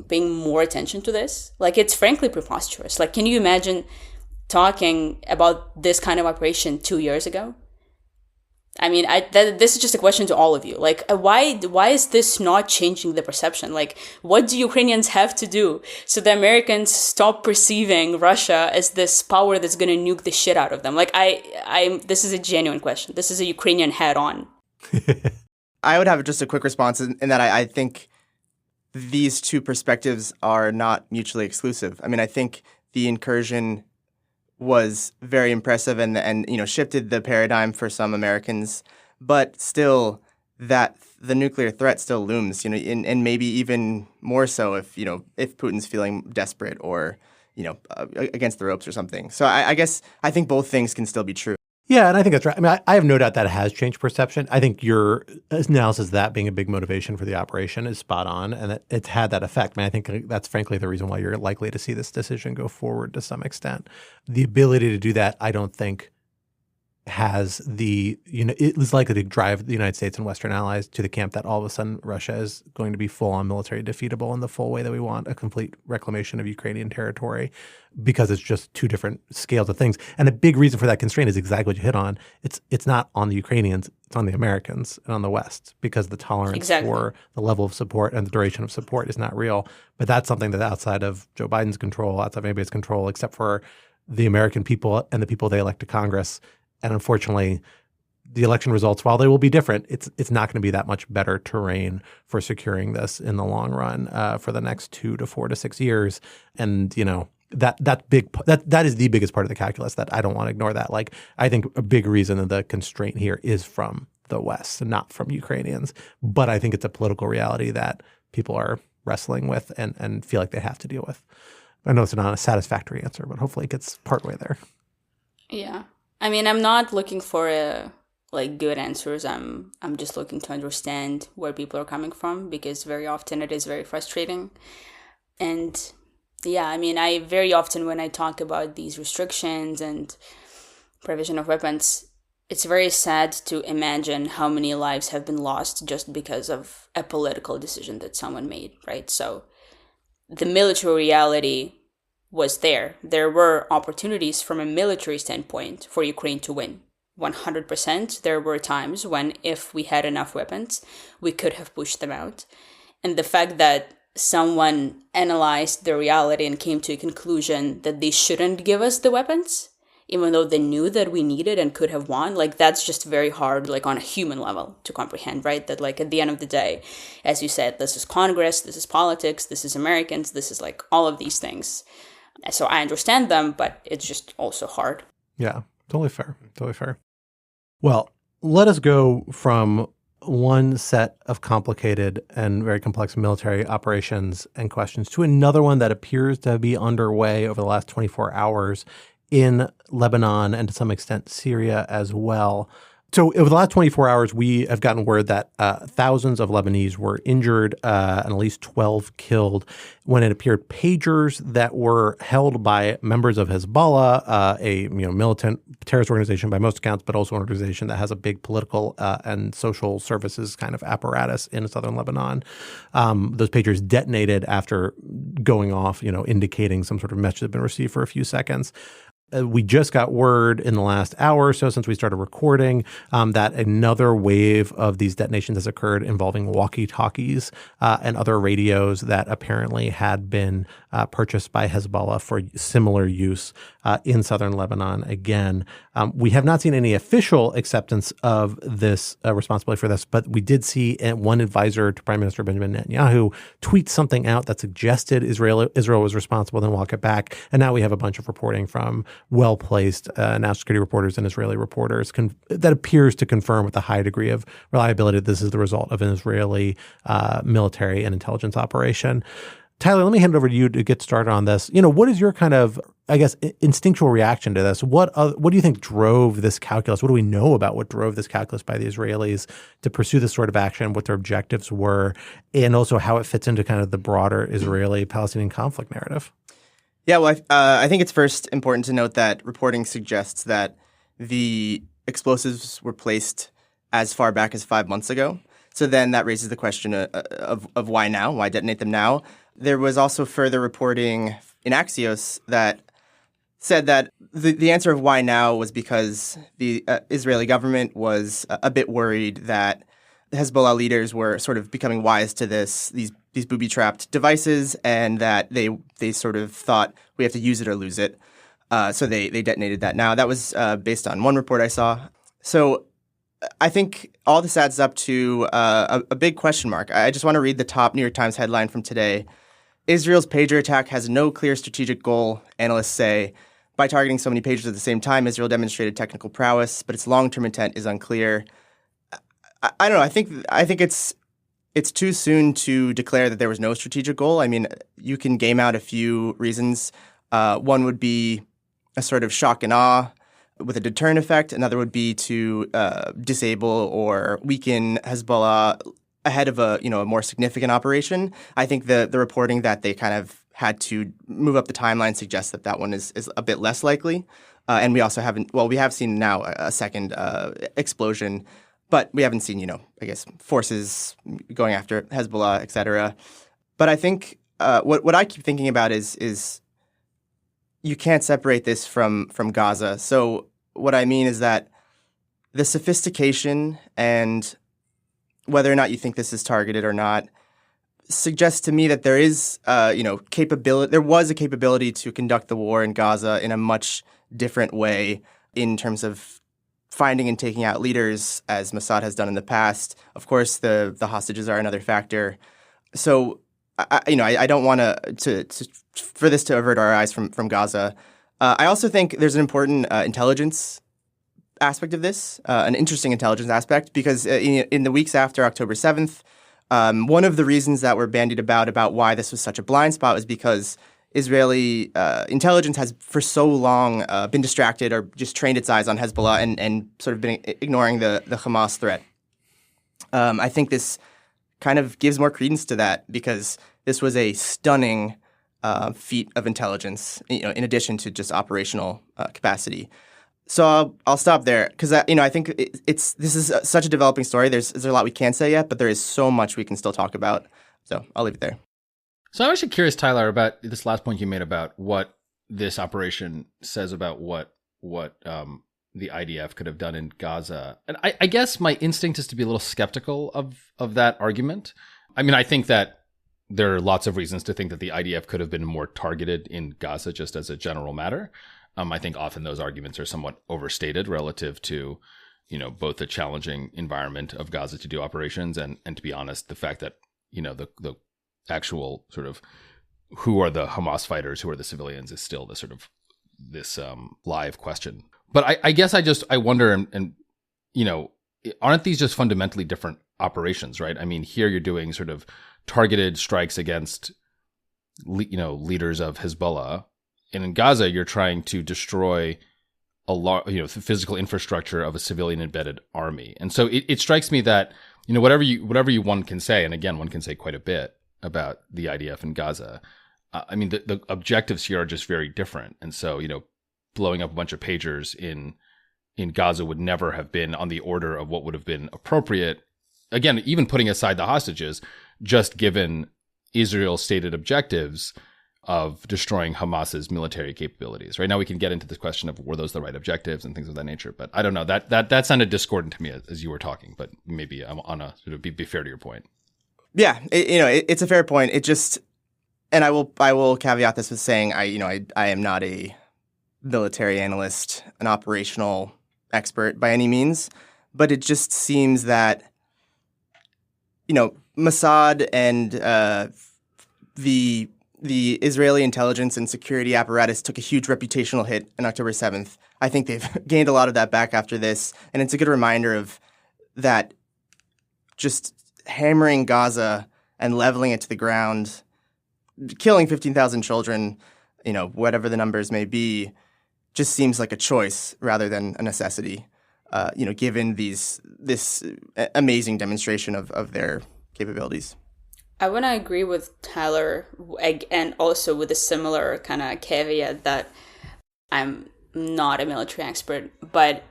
paying more attention to this. Like, it's frankly preposterous. Like, can you imagine talking about this kind of operation 2 years ago? I mean, this is just a question to all of you. Like, why is this not changing the perception? Like, what do Ukrainians have to do so the Americans stop perceiving Russia as this power that's going to nuke the shit out of them? Like, this is a genuine question. This is a Ukrainian hat on. I would have just a quick response in that I think these two perspectives are not mutually exclusive. I mean, I think the incursion was very impressive and shifted the paradigm for some Americans, but still that the nuclear threat still looms, and maybe even more so if Putin's feeling desperate or, against the ropes or something. So I guess I think both things can still be true. Yeah, and I think that's right. I mean, I have no doubt that it has changed perception. I think your analysis of that being a big motivation for the operation is spot on, and that it's had that effect. I mean, I think that's frankly the reason why you're likely to see this decision go forward to some extent. The ability to do that, I don't think, has it is likely to drive the United States and Western allies to the camp that all of a sudden Russia is going to be full-on military defeatable in the full way that we want, a complete reclamation of Ukrainian territory, because it's just two different scales of things. And a big reason for that constraint is exactly what you hit on. It's not on the Ukrainians, it's on the Americans and on the West, because the tolerance for the level of support and the duration of support is not real. But that's something that's outside of Joe Biden's control, outside of anybody's control, except for the American people and the people they elect to Congress. And unfortunately, the election results, while they will be different, it's not going to be that much better terrain for securing this in the long run for the next 2 to 4 to 6 years. And that is the biggest part of the calculus that I don't want to ignore. That, like, I think a big reason of the constraint here is from the West, not from Ukrainians. But I think it's a political reality that people are wrestling with and feel like they have to deal with. I know it's not a satisfactory answer, but hopefully it gets partway there. Yeah. I mean, I'm not looking for good answers. I'm just looking to understand where people are coming from, because very often it is very frustrating. And yeah, I mean, I very often when I talk about these restrictions and provision of weapons, it's very sad to imagine how many lives have been lost just because of a political decision that someone made, right? So the military reality was there. There were opportunities from a military standpoint for Ukraine to win. 100%. There were times when, if we had enough weapons, we could have pushed them out. And the fact that someone analyzed the reality and came to a conclusion that they shouldn't give us the weapons, even though they knew that we needed and could have won, like, that's just very hard, like, on a human level to comprehend, right? That, like, at the end of the day, as you said, this is Congress, this is politics, this is Americans, this is, like, all of these things. So I understand them, but it's just also hard. Yeah, totally fair. Totally fair. Well, let us go from one set of complicated and very complex military operations and questions to another one that appears to be underway over the last 24 hours in Lebanon and to some extent Syria as well. So over the last 24 hours, we have gotten word that thousands of Lebanese were injured and at least 12 killed when it appeared pagers that were held by members of Hezbollah, a militant terrorist organization by most accounts, but also an organization that has a big political and social services kind of apparatus in southern Lebanon. Those pagers detonated after going off, indicating some sort of message had been received for a few seconds. We just got word in the last hour or so since we started recording that another wave of these detonations has occurred involving walkie-talkies and other radios that apparently had been purchased by Hezbollah for similar use in southern Lebanon. Again, we have not seen any official acceptance of this responsibility for this, but we did see one advisor to Prime Minister Benjamin Netanyahu tweet something out that suggested Israel was responsible, then walk it back. And now we have a bunch of reporting from well-placed national security reporters and Israeli reporters that appears to confirm with a high degree of reliability that this is the result of an Israeli military and intelligence operation. Tyler, let me hand it over to you to get started on this. What is your kind of, I guess, instinctual reaction to this? What do you think drove this calculus? What do we know about what drove this calculus by the Israelis to pursue this sort of action, what their objectives were, and also how it fits into kind of the broader Israeli-Palestinian conflict narrative? Yeah, well, I think it's first important to note that reporting suggests that the explosives were placed as far back as 5 months ago. So then that raises the question of why now? Why detonate them now? There was also further reporting in Axios that said that the answer of why now was because the Israeli government was a bit worried that the Hezbollah leaders were sort of becoming wise to these booby-trapped devices, and that they sort of thought we have to use it or lose it. So they detonated that now. That was based on one report I saw. So I think all this adds up to a big question mark. I just want to read the top New York Times headline from today. Israel's pager attack has no clear strategic goal, analysts say. By targeting so many pagers at the same time, Israel demonstrated technical prowess, but its long-term intent is unclear. I don't know. I think it's too soon to declare that there was no strategic goal. I mean, you can game out a few reasons. One would be a sort of shock and awe with a deterrent effect. Another would be to disable or weaken Hezbollah ahead of a more significant operation. I think the reporting that they kind of had to move up the timeline suggests that one is a bit less likely. And we also we have seen now a second explosion, but we haven't seen, I guess, forces going after Hezbollah, et cetera. But I think what I keep thinking about is you can't separate this from Gaza. So what I mean is that the sophistication and whether or not you think this is targeted or not suggests to me that there is, capability. There was a capability to conduct the war in Gaza in a much different way in terms of finding and taking out leaders, as Mossad has done in the past. Of course, the hostages are another factor. So, I don't want to for this to avert our eyes from Gaza. I also think there's an important intelligence aspect of this, an interesting intelligence aspect, because in the weeks after October 7th, one of the reasons that were bandied about why this was such a blind spot was because Israeli intelligence has for so long been distracted or just trained its eyes on Hezbollah and sort of been ignoring the Hamas threat. I think this kind of gives more credence to that because this was a stunning feat of intelligence, in addition to just operational capacity. So I'll stop there because I think this is such a developing story. There's a lot we can't say yet, but there is so much we can still talk about. So I'll leave it there. So I'm actually curious, Tyler, about this last point you made about what this operation says about what the IDF could have done in Gaza. And I guess my instinct is to be a little skeptical of that argument. I mean, I think that there are lots of reasons to think that the IDF could have been more targeted in Gaza just as a general matter. I think often those arguments are somewhat overstated relative to, both the challenging environment of Gaza to do operations and to be honest, the fact that, the actual sort of who are the Hamas fighters, who are the civilians is still the sort of this live question. But I guess I wonder, and aren't these just fundamentally different operations, right? I mean, here you're doing sort of targeted strikes against, leaders of Hezbollah. And in Gaza, you're trying to destroy the physical infrastructure of a civilian embedded army. And so it strikes me that, whatever one can say, and again, one can say quite a bit about the IDF in Gaza. The objectives here are just very different. And so, blowing up a bunch of pagers in Gaza would never have been on the order of what would have been appropriate. Again, even putting aside the hostages, just given Israel's stated objectives, of destroying Hamas's military capabilities. Right now, we can get into this question of were those the right objectives and things of that nature. But I don't know. That sounded discordant to me as you were talking. But maybe I'm on a sort of be fair to your point. Yeah, it's a fair point. It just, and I will caveat this with saying I am not a military analyst, an operational expert by any means, but it just seems that Mossad and the Israeli intelligence and security apparatus took a huge reputational hit on October 7th. I think they've gained a lot of that back after this, and it's a good reminder of that. Just hammering Gaza and leveling it to the ground, killing 15,000 children, whatever the numbers may be, just seems like a choice rather than a necessity, given this amazing demonstration of their capabilities. I want to agree with Tyler, and also with a similar kind of caveat that I'm not a military expert, but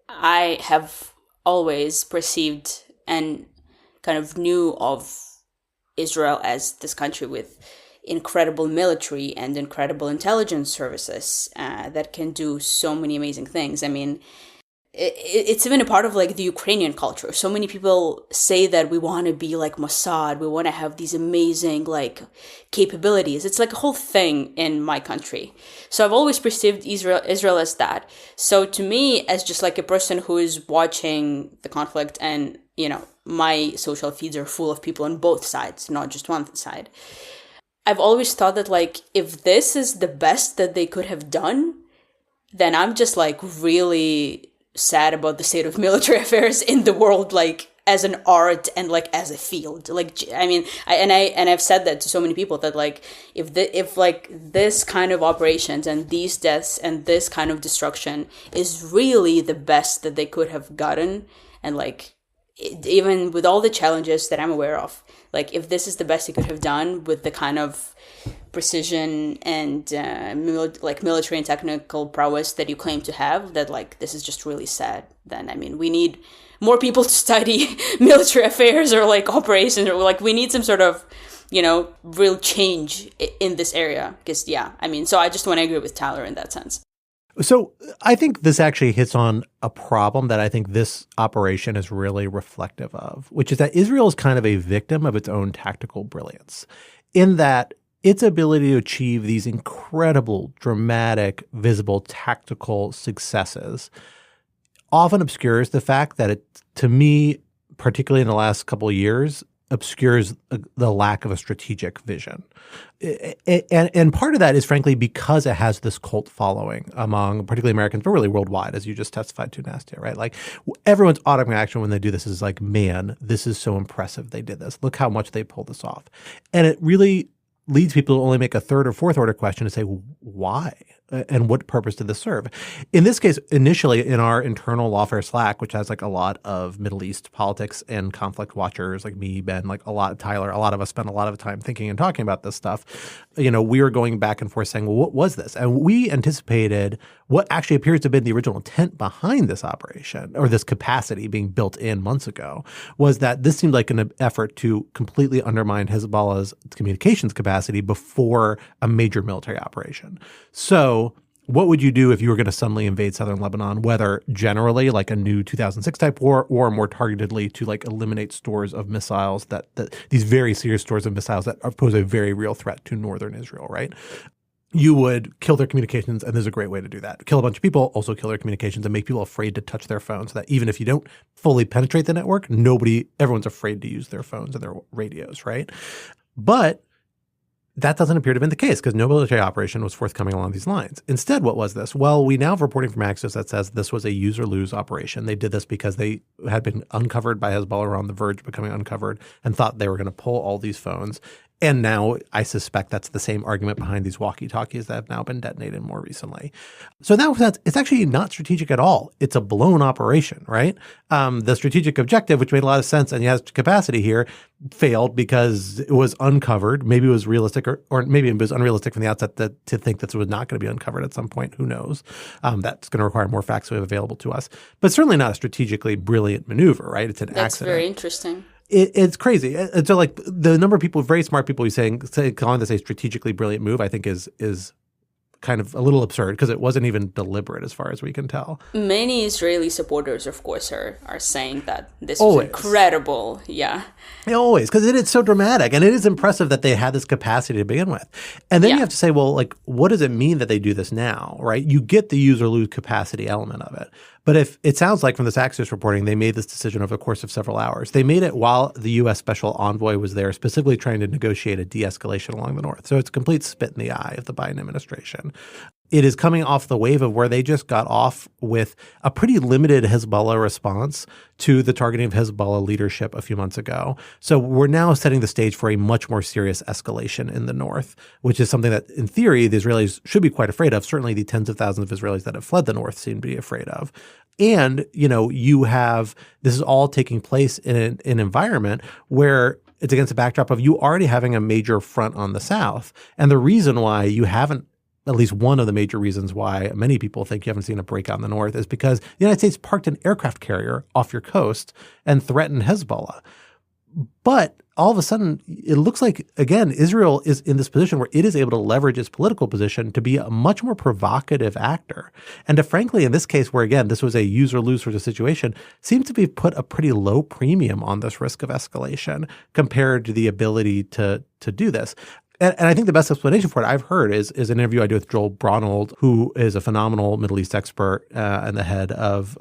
I have always perceived and kind of knew of Israel as this country with incredible military and incredible intelligence services that can do so many amazing things. I mean, it's even a part of like the Ukrainian culture. So many people say that we want to be like Mossad. We want to have these amazing like capabilities. It's like a whole thing in my country. So I've always perceived Israel as that. So to me, as just like a person who is watching the conflict, and my social feeds are full of people on both sides, not just one side. I've always thought that like if this is the best that they could have done, then I'm just like really sad about the state of military affairs in the world, like as an art and like as a field. Like, I mean, I've said that to so many people that like if like this kind of operations and these deaths and this kind of destruction is really the best that they could have gotten, and like even with all the challenges that I'm aware of, like if this is the best they could have done with the kind of precision and military and technical prowess that you claim to have, that like this is just really sad. Then I mean, we need more people to study military affairs or like operations, or like we need some sort of real change in this area. Because so I just want to agree with Tyler in that sense. So I think this actually hits on a problem that I think this operation is really reflective of, which is that Israel is kind of a victim of its own tactical brilliance, in that its ability to achieve these incredible, dramatic, visible tactical successes often obscures the fact that it, to me, particularly in the last couple of years, obscures the lack of a strategic vision. And part of that is, frankly, because it has this cult following among particularly Americans, but really worldwide, as you just testified to, Nastya, right? Like everyone's automatic reaction when they do this is like, man, this is so impressive they did this. Look how much they pulled this off. And it really leads people to only make a third or fourth order question to say, why? And what purpose did this serve? In this case, initially in our internal Lawfare Slack, which has like a lot of Middle East politics and conflict watchers like me, Ben, like Tyler, a lot of us spend a lot of time thinking and talking about this stuff. We were going back and forth saying, well, what was this? And we anticipated what actually appears to have been the original intent behind this operation, or this capacity being built in months ago, was that this seemed like an effort to completely undermine Hezbollah's communications capacity before a major military operation. So what would you do if you were going to suddenly invade southern Lebanon, whether generally like a new 2006 type war, or more targetedly to like eliminate stores of missiles that these very serious stores of missiles that pose a very real threat to northern Israel, right? You would kill their communications, and there's a great way to do that. Kill a bunch of people, also kill their communications, and make people afraid to touch their phones, so that even if you don't fully penetrate the network, everyone's afraid to use their phones and their radios, right? But that doesn't appear to have been the case, because no military operation was forthcoming along these lines. Instead, what was this? Well, we now have reporting from Axios that says this was a use or lose operation. They did this because they had been uncovered by Hezbollah, or on the verge of becoming uncovered, and thought they were going to pull all these phones. And now I suspect that's the same argument behind these walkie-talkies that have now been detonated more recently. So now it's actually not strategic at all. It's a blown operation, right? The strategic objective, which made a lot of sense and has capacity here, failed because it was uncovered. Maybe it was realistic, or maybe it was unrealistic from the outset to think that it was not going to be uncovered at some point. Who knows? That's going to require more facts we have available to us. But certainly not a strategically brilliant maneuver, right? It's an accident. That's very interesting. It's crazy. And so like the number of people, very smart people, calling this a strategically brilliant move, I think is kind of a little absurd because it wasn't even deliberate as far as we can tell. Many Israeli supporters, of course, are saying that this was incredible. Yeah. Always, because it is so dramatic and it is impressive that they had this capacity to begin with. And then you have to say, well, like, what does it mean that they do this now, right? You get the use or lose capacity element of it. But if it sounds like from this Axios reporting, they made this decision over the course of several hours. They made it while the U.S. special envoy was there, specifically trying to negotiate a de-escalation along the north. So it's a complete spit in the eye of the Biden administration. It is coming off the wave of where they just got off with a pretty limited Hezbollah response to the targeting of Hezbollah leadership a few months ago. So we're now setting the stage for a much more serious escalation in the north, which is something that, in theory, the Israelis should be quite afraid of. Certainly the tens of thousands of Israelis that have fled the north seem to be afraid of. And, this is all taking place in an environment where it's against the backdrop of you already having a major front on the south. And the reason why you haven't, at least one of the major reasons why many people think you haven't seen a breakout in the north, is because the United States parked an aircraft carrier off your coast and threatened Hezbollah. But all of a sudden, it looks like, again, Israel is in this position where it is able to leverage its political position to be a much more provocative actor. And to frankly, in this case, where, again, this was a use or lose sort of situation, seems to be put a pretty low premium on this risk of escalation compared to the ability to do this. And I think the best explanation for it I've heard is an interview I did with Joel Bronold, who is a phenomenal Middle East expert and the head of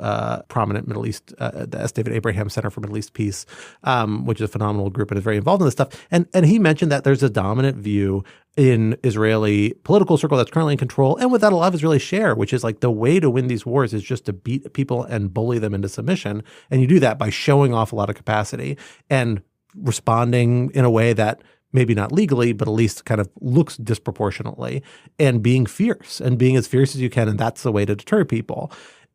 prominent Middle East, the S. David Abraham Center for Middle East Peace, which is a phenomenal group and is very involved in this stuff. And he mentioned that there's a dominant view in Israeli political circle that's currently in control, and with that a lot of Israelis share, which is like the way to win these wars is just to beat people and bully them into submission. And you do that by showing off a lot of capacity and responding in a way that maybe not legally, but at least kind of looks disproportionately, and being fierce and being as fierce as you can. And that's the way to deter people.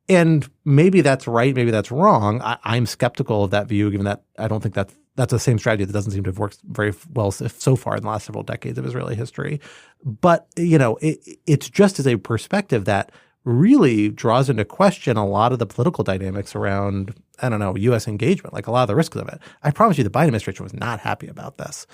And maybe that's right. Maybe that's wrong. I'm skeptical of that view, given that I don't think that's the same strategy that doesn't seem to have worked very well so far in the last several decades of Israeli history. But, it's just as a perspective that really draws into question a lot of the political dynamics around, U.S. engagement, like a lot of the risks of it. I promise you the Biden administration was not happy about this,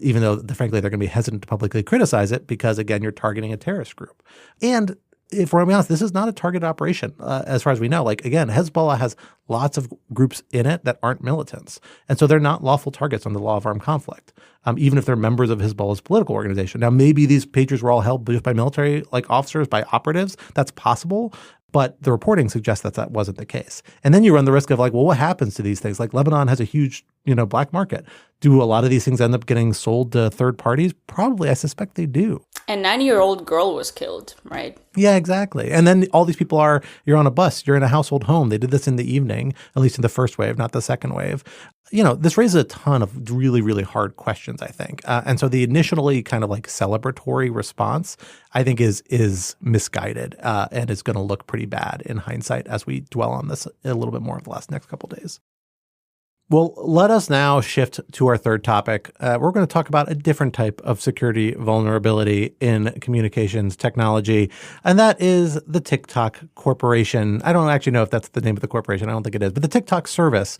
even though, frankly, they're going to be hesitant to publicly criticize it because, again, you're targeting a terrorist group. And if we're going to be honest, this is not a targeted operation as far as we know. Like, again, Hezbollah has lots of groups in it that aren't militants. And so they're not lawful targets under the law of armed conflict, even if they're members of Hezbollah's political organization. Now, maybe these pages were all held just by military officers, by operatives. That's possible. But the reporting suggests that wasn't the case. And then you run the risk of what happens to these things? Like Lebanon has a huge, black market. Do a lot of these things end up getting sold to third parties? Probably. I suspect they do. A 9-year-old girl was killed, right? Yeah, exactly. And then all these people you're on a bus, you're in a household home. They did this in the evening, at least in the first wave, not the second wave. This raises a ton of really, really hard questions, I think. And so the initially kind of celebratory response, I think, is misguided and is going to look pretty bad in hindsight as we dwell on this a little bit more over the next couple of days. Well, let us now shift to our third topic. We're going to talk about a different type of security vulnerability in communications technology, and that is the TikTok Corporation. I don't actually know if that's the name of the corporation. I don't think it is, but the TikTok service,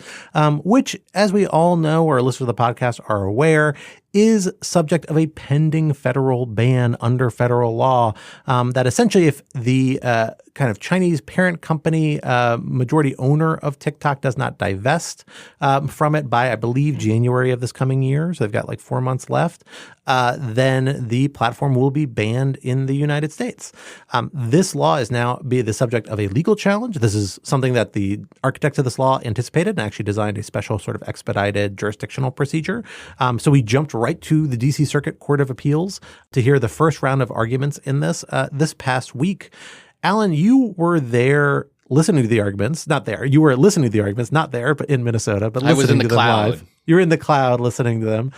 which, as we all know, or listeners of the podcast are aware, is subject of a pending federal ban under federal law that essentially if the kind of Chinese parent company, majority owner of TikTok does not divest from it by, I believe, January of this coming year, so they've got 4 months left, then the platform will be banned in the United States. This law is now the subject of a legal challenge. This is something that the architects of this law anticipated and actually designed a special sort of expedited jurisdictional procedure. So we jumped right to the D.C. Circuit Court of Appeals to hear the first round of arguments in this past week. Alan, you were there listening to the arguments, not there. You were listening to the arguments, not there, but in Minnesota, but listening to them live. You were in the cloud listening to them.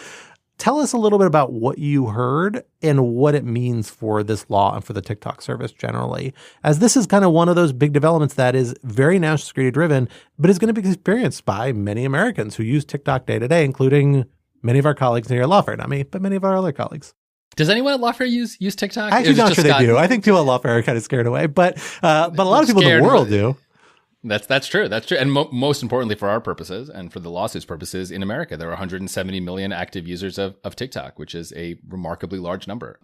Tell us a little bit about what you heard and what it means for this law and for the TikTok service generally, as this is kind of one of those big developments that is very national security driven, but is going to be experienced by many Americans who use TikTok day to day, including many of our colleagues here at Lawfare, not me, but many of our other colleagues. Does anyone at Lawfare use TikTok? Actually, not sure they do. I think people at Lawfare are kind of scared away, but a lot of people in the world do. That's true. That's true. And most importantly for our purposes and for the lawsuit's purposes, in America, there are 170 million active users of TikTok, which is a remarkably large number.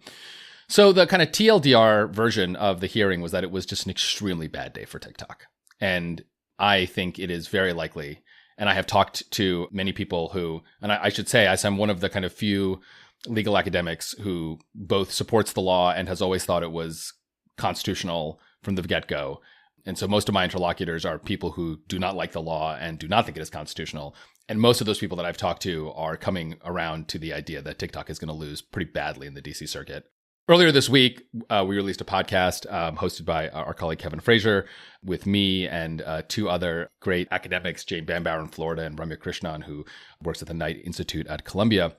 So the kind of TLDR version of the hearing was that it was just an extremely bad day for TikTok. And I think it is very likely, and I have talked to many people who, and I should say, I'm one of the kind of few legal academics who both supports the law and has always thought it was constitutional from the get-go. And so most of my interlocutors are people who do not like the law and do not think it is constitutional. And most of those people that I've talked to are coming around to the idea that TikTok is going to lose pretty badly in the DC circuit. Earlier this week, we released a podcast hosted by our colleague Kevin Frazier with me and two other great academics, Jane Bambauer in Florida and Ramya Krishnan, who works at the Knight Institute at Columbia,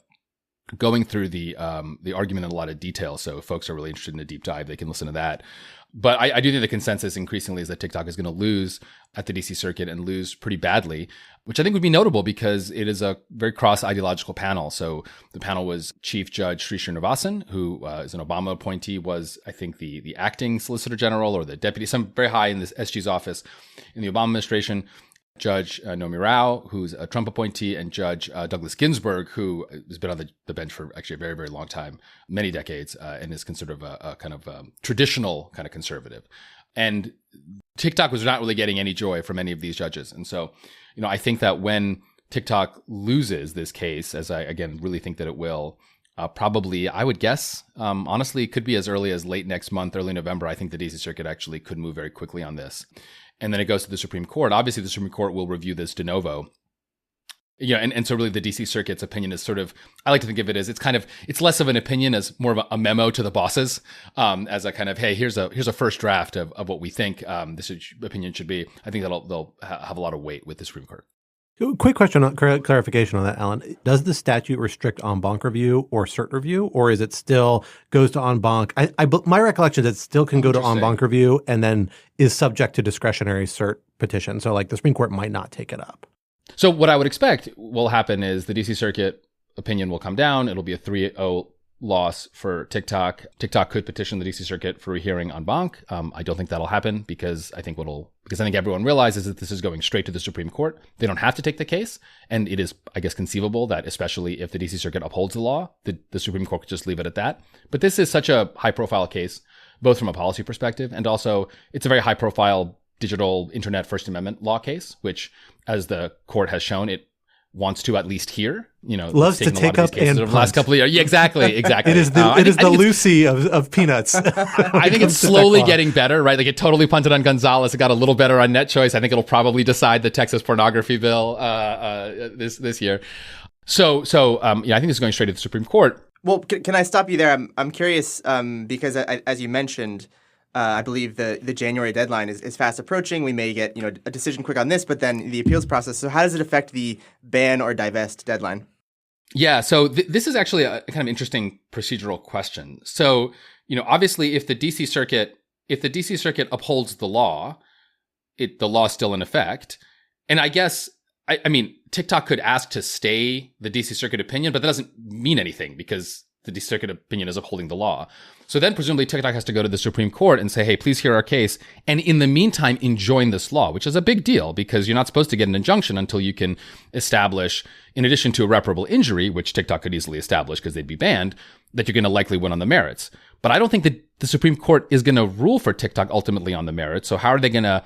going through the argument in a lot of detail. So if folks are really interested in a deep dive, they can listen to that. But I do think the consensus increasingly is that TikTok is going to lose at the DC circuit and lose pretty badly, which I think would be notable because it is a very cross-ideological panel. So the panel was Chief Judge Sri Srinivasan, who is an Obama appointee, was, I think, the acting Solicitor General or the deputy, some very high in this SG's office in the Obama administration. Judge Nomi Rao, who's a Trump appointee, and Judge Douglas Ginsburg, who has been on the bench for actually a very, very long time, many decades, and is considered a kind of traditional kind of conservative. And TikTok was not really getting any joy from any of these judges. And so, I think that when TikTok loses this case, as I, again, really think that it will, probably, I would guess, honestly, it could be as early as late next month, early November. I think the DC Circuit actually could move very quickly on this. And then it goes to the Supreme Court. Obviously, the Supreme Court will review this de novo. And so really the DC Circuit's opinion is sort of, I like to think of it as it's less of an opinion as more of a memo to the bosses, as a kind of, hey, here's a first draft of what we think this opinion should be. I think they'll have a lot of weight with the Supreme Court. Quick question, clarification on that, Alan. Does the statute restrict en banc review or cert review, or is it still goes to en banc? My recollection is it still can go to en banc review and then is subject to discretionary cert petition. So like the Supreme Court might not take it up. So what I would expect will happen is the DC Circuit opinion will come down. It'll be a 3-0 loss for TikTok. TikTok could petition the DC Circuit for a hearing en banc. I don't think that'll happen because I think everyone realizes that this is going straight to the Supreme Court. They don't have to take the case. And it is, I guess, conceivable that especially if the DC Circuit upholds the law, the Supreme Court could just leave it at that. But this is such a high profile case, both from a policy perspective and also it's a very high profile digital internet First Amendment law case, which as the court has shown, it wants to at least hear, loves to take up and over the last couple of years. Yeah, exactly. It is the Lucy of Peanuts. I think it's slowly getting better, right? Like it totally punted on Gonzalez. It got a little better on Net Choice. I think it'll probably decide the Texas pornography bill this year. So I think it's going straight to the Supreme Court. Well, can I stop you there? I'm curious because as you mentioned, I believe the January deadline is fast approaching. We may get a decision quick on this, but then the appeals process. So how does it affect the ban or divest deadline? Yeah, so this is actually a kind of interesting procedural question. So obviously, if the DC Circuit upholds the law, the law is still in effect. And I guess I mean TikTok could ask to stay the DC Circuit opinion, but that doesn't mean anything because the DC Circuit opinion is upholding the law. So then presumably TikTok has to go to the Supreme Court and say, hey, please hear our case. And in the meantime, enjoin this law, which is a big deal because you're not supposed to get an injunction until you can establish, in addition to irreparable injury, which TikTok could easily establish because they'd be banned, that you're going to likely win on the merits. But I don't think that the Supreme Court is going to rule for TikTok ultimately on the merits. So how are they going to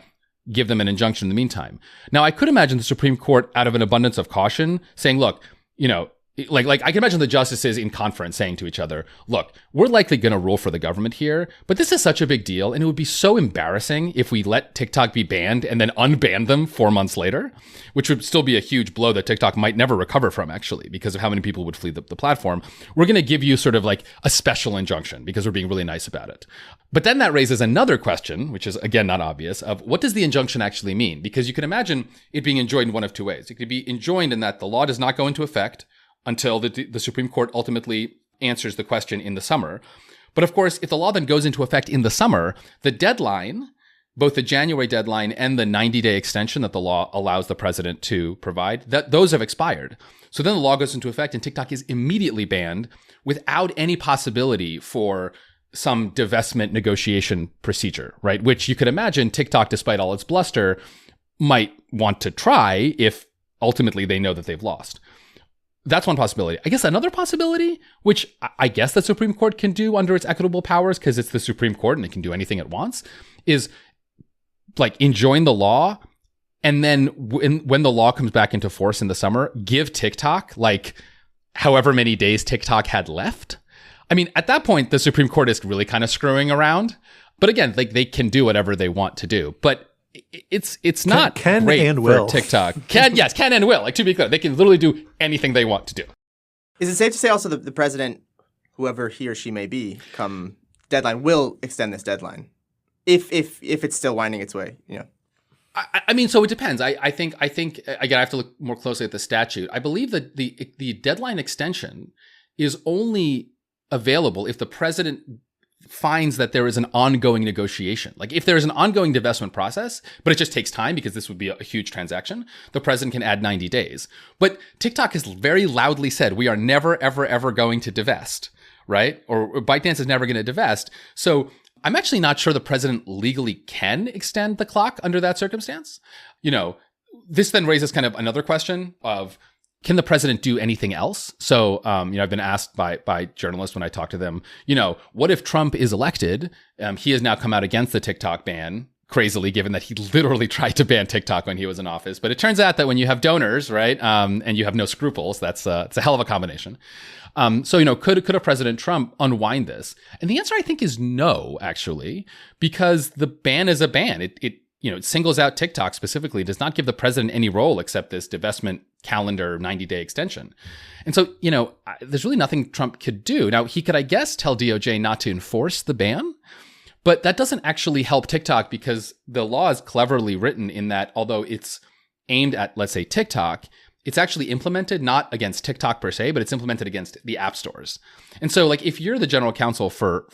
give them an injunction in the meantime? Now, I could imagine the Supreme Court, out of an abundance of caution, saying, look, like I can imagine the justices in conference saying to each other, look, we're likely going to rule for the government here, but this is such a big deal. And it would be so embarrassing if we let TikTok be banned and then unban them 4 months later, which would still be a huge blow that TikTok might never recover from, actually, because of how many people would flee the platform. We're going to give you sort of like a special injunction because we're being really nice about it. But then that raises another question, which is, again, not obvious, of what does the injunction actually mean? Because you can imagine it being enjoined in one of two ways. It could be enjoined in that the law does not go into effect until the Supreme Court ultimately answers the question in the summer. But of course, if the law then goes into effect in the summer, the deadline, both the January deadline and the 90-day extension that the law allows the president to provide, those have expired. So then the law goes into effect and TikTok is immediately banned without any possibility for some divestment negotiation procedure, right? Which you could imagine TikTok, despite all its bluster, might want to try if ultimately they know that they've lost. That's one possibility. I guess another possibility, which I guess the Supreme Court can do under its equitable powers because it's the Supreme Court and it can do anything it wants, is like enjoin the law. And then when the law comes back into force in the summer, give TikTok like however many days TikTok had left. I mean, at that point, the Supreme Court is really kind of screwing around. But again, like they can do whatever they want to do. But it's not can great and for will. TikTok. Can and will. Like, to be clear, they can literally do anything they want to do. Is it safe to say also that the president, whoever he or she may be, come deadline, will extend this deadline if it's still winding its way? You know. I mean, so it depends. I think again, I have to look more closely at the statute. I believe that the deadline extension is only available if the president finds that there is an ongoing negotiation. Like if there is an ongoing divestment process, but it just takes time because this would be a huge transaction, the president can add 90 days. But TikTok has very loudly said, we are never, ever, ever going to divest, right? Or ByteDance is never going to divest. So I'm actually not sure the president legally can extend the clock under that circumstance. You know, this then raises kind of another question of, can the president do anything else? So, I've been asked by journalists when I talk to them, what if Trump is elected? He has now come out against the TikTok ban, crazily, given that he literally tried to ban TikTok when he was in office. But it turns out that when you have donors, right, and you have no scruples, it's a hell of a combination. Could a President Trump unwind this? And the answer, I think, is no, actually, because the ban is a ban. It singles out TikTok specifically. It does not give the president any role except this divestment calendar 90-day extension. And so, there's really nothing Trump could do. Now, he could, I guess, tell DOJ not to enforce the ban, but that doesn't actually help TikTok because the law is cleverly written in that although it's aimed at, let's say, TikTok, it's actually implemented not against TikTok per se, but it's implemented against the app stores. And so, like, if you're the general counsel for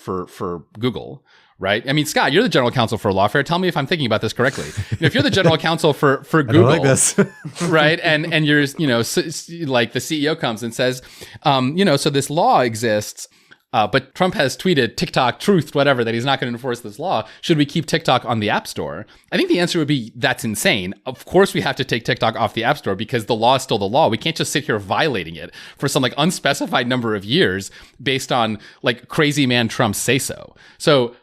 Google, right? I mean, Scott, you're the general counsel for Lawfare. Tell me if I'm thinking about this correctly. If you're the general counsel for Google, I don't like this. right? And you're, like the CEO comes and says, so this law exists, but Trump has tweeted TikTok truth, whatever, that he's not going to enforce this law. Should we keep TikTok on the App Store? I think the answer would be, that's insane. Of course we have to take TikTok off the App Store because the law is still the law. We can't just sit here violating it for some like unspecified number of years based on like crazy man Trump's say so. So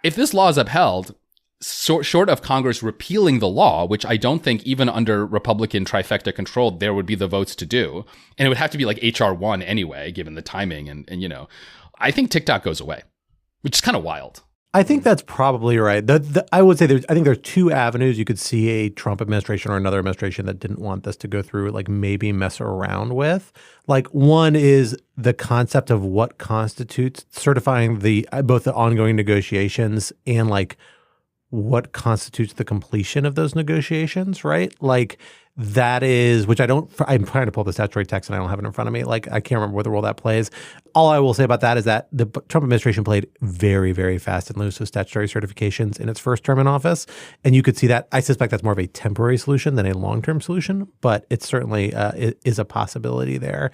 if this law is upheld, short of Congress repealing the law, which I don't think even under Republican trifecta control, there would be the votes to do. And it would have to be like HR 1 anyway, given the timing. And I think TikTok goes away, which is kind of wild. I think that's probably right. I would say I think there's two avenues you could see a Trump administration or another administration that didn't want this to go through, like maybe mess around with. Like one is the concept of what constitutes certifying both the ongoing negotiations and like what constitutes the completion of those negotiations, right? Like that is, which I'm trying to pull the statutory text and I don't have it in front of me. Like I can't remember what the role that plays. All I will say about that is that the Trump administration played very, very fast and loose with statutory certifications in its first term in office. And you could see that. I suspect that's more of a temporary solution than a long-term solution, but it certainly is a possibility there.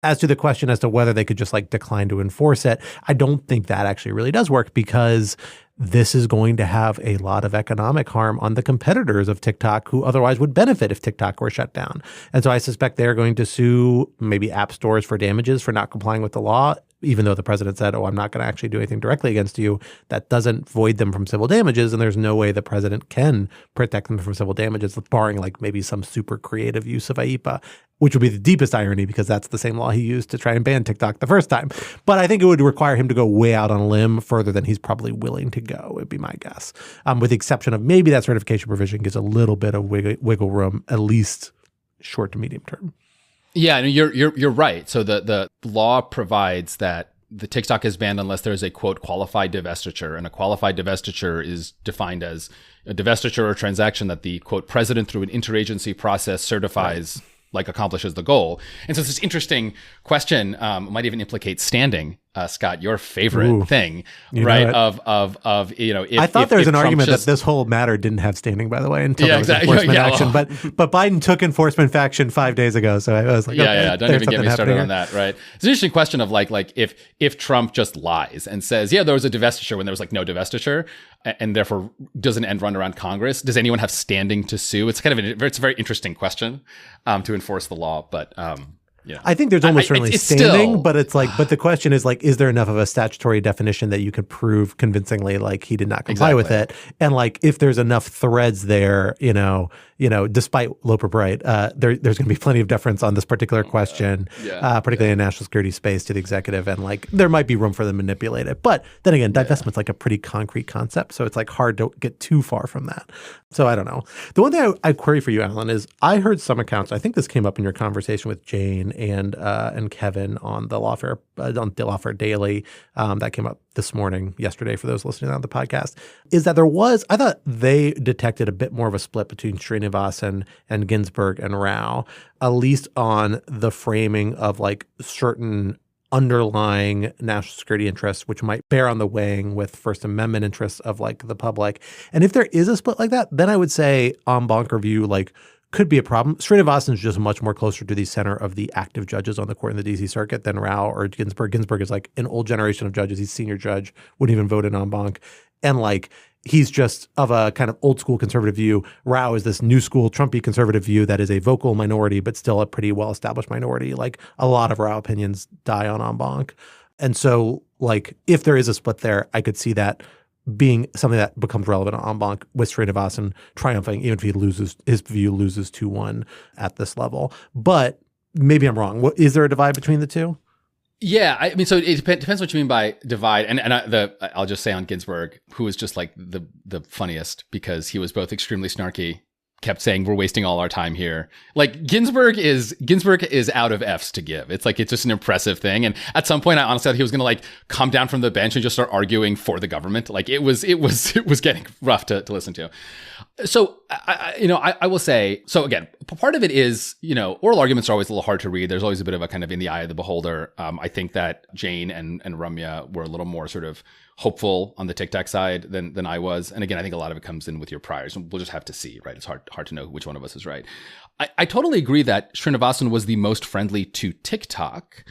As to the question as to whether they could just like decline to enforce it, I don't think that actually really does work because this is going to have a lot of economic harm on the competitors of TikTok who otherwise would benefit if TikTok were shut down. And so I suspect they're going to sue maybe app stores for damages for not complying with the law, even though the president said, I'm not going to actually do anything directly against you. That doesn't void them from civil damages. And there's no way the president can protect them from civil damages, barring like maybe some super creative use of IEPA, which would be the deepest irony because that's the same law he used to try and ban TikTok the first time. But I think it would require him to go way out on a limb further than he's probably willing to go, would be my guess. With the exception of maybe that certification provision gives a little bit of wiggle room, at least short to medium term. Yeah, you're right. So the law provides that the TikTok is banned unless there is a, quote, qualified divestiture. And a qualified divestiture is defined as a divestiture or transaction that the, quote, president through an interagency process certifies, right, like accomplishes the goal. And so it's this interesting question, might even implicate standing, Scott, your favorite thing, right? Of if, I thought there was an Trump argument that this whole matter didn't have standing, by the way, until there was enforcement action. But Biden took enforcement action 5 days ago, so I was like, don't even get me started on that, right? It's an interesting question of like if Trump just lies and says, there was a divestiture when there was like no divestiture, and therefore doesn't end run around Congress, does anyone have standing to sue? It's kind of it's a very interesting question to enforce the law, but yeah. I think there's almost certainly it's standing, still, but it's like, but the question is like, is there enough of a statutory definition that you can prove convincingly like he did not comply with it? And like, if there's enough threads there, despite Loper Bright, there's going to be plenty of deference on this particular question, particularly in national security space to the executive, and like there might be room for them to manipulate it. But then again, divestment's like a pretty concrete concept, so it's like hard to get too far from that. So I don't know. The one thing I query for you, Alan, is I heard some accounts. I think this came up in your conversation with Jane and Kevin on the Lawfare Daily that came up yesterday for those listening on the podcast, is that I thought they detected a bit more of a split between Srinivasan and Ginsburg and Rao, at least on the framing of like certain underlying national security interests, which might bear on the weighing with First Amendment interests of like the public. And if there is a split like that, then I would say en banc review like could be a problem. Srinivasan is just much more closer to the center of the active judges on the court in the D.C. Circuit than Rao or Ginsburg. Ginsburg is like an old generation of judges. He's senior judge, wouldn't even vote in en banc. And like he's just of a kind of old school conservative view. Rao is this new school Trumpy conservative view that is a vocal minority, but still a pretty well-established minority. Like a lot of Rao opinions die on en banc. And so like if there is a split there, I could see that being something that becomes relevant en banc with Srinivasan triumphing, even if his view loses 2-1 at this level. But maybe I'm wrong. Is there a divide between the two? Yeah, I mean, so it depends what you mean by divide. And I'll just say on Ginsburg, who was just like the funniest because he was both extremely snarky, kept saying we're wasting all our time here. Like Ginsburg is out of F's to give. It's like it's just an impressive thing. And at some point, I honestly thought he was going to like come down from the bench and just start arguing for the government. Like it was getting rough to listen to. So I will say, so again, part of it is, oral arguments are always a little hard to read. There's always a bit of a kind of in the eye of the beholder. I think that Jane and Ramya were a little more sort of hopeful on the TikTok side than I was. And again, I think a lot of it comes in with your priors. We'll just have to see, right? It's hard to know which one of us is right. I totally agree that Srinivasan was the most friendly to TikTok,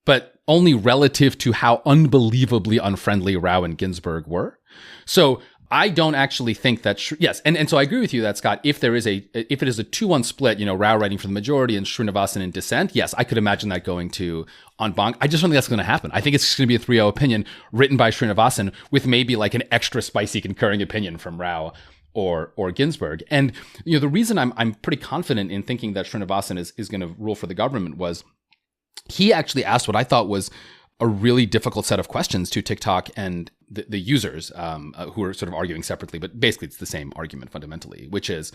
but only relative to how unbelievably unfriendly Rao and Ginsburg were. So I don't actually think that, yes. And so I agree with you that, Scott, if it is a 2-1 split, Rao writing for the majority and Srinivasan in dissent, yes, I could imagine that going to en banc. I just don't think that's going to happen. I think it's going to be a 3-0 opinion written by Srinivasan with maybe like an extra spicy concurring opinion from Rao or Ginsburg. And, the reason I'm pretty confident in thinking that Srinivasan is going to rule for the government was he actually asked what I thought was a really difficult set of questions to TikTok and the users who are sort of arguing separately, but basically it's the same argument fundamentally, which is,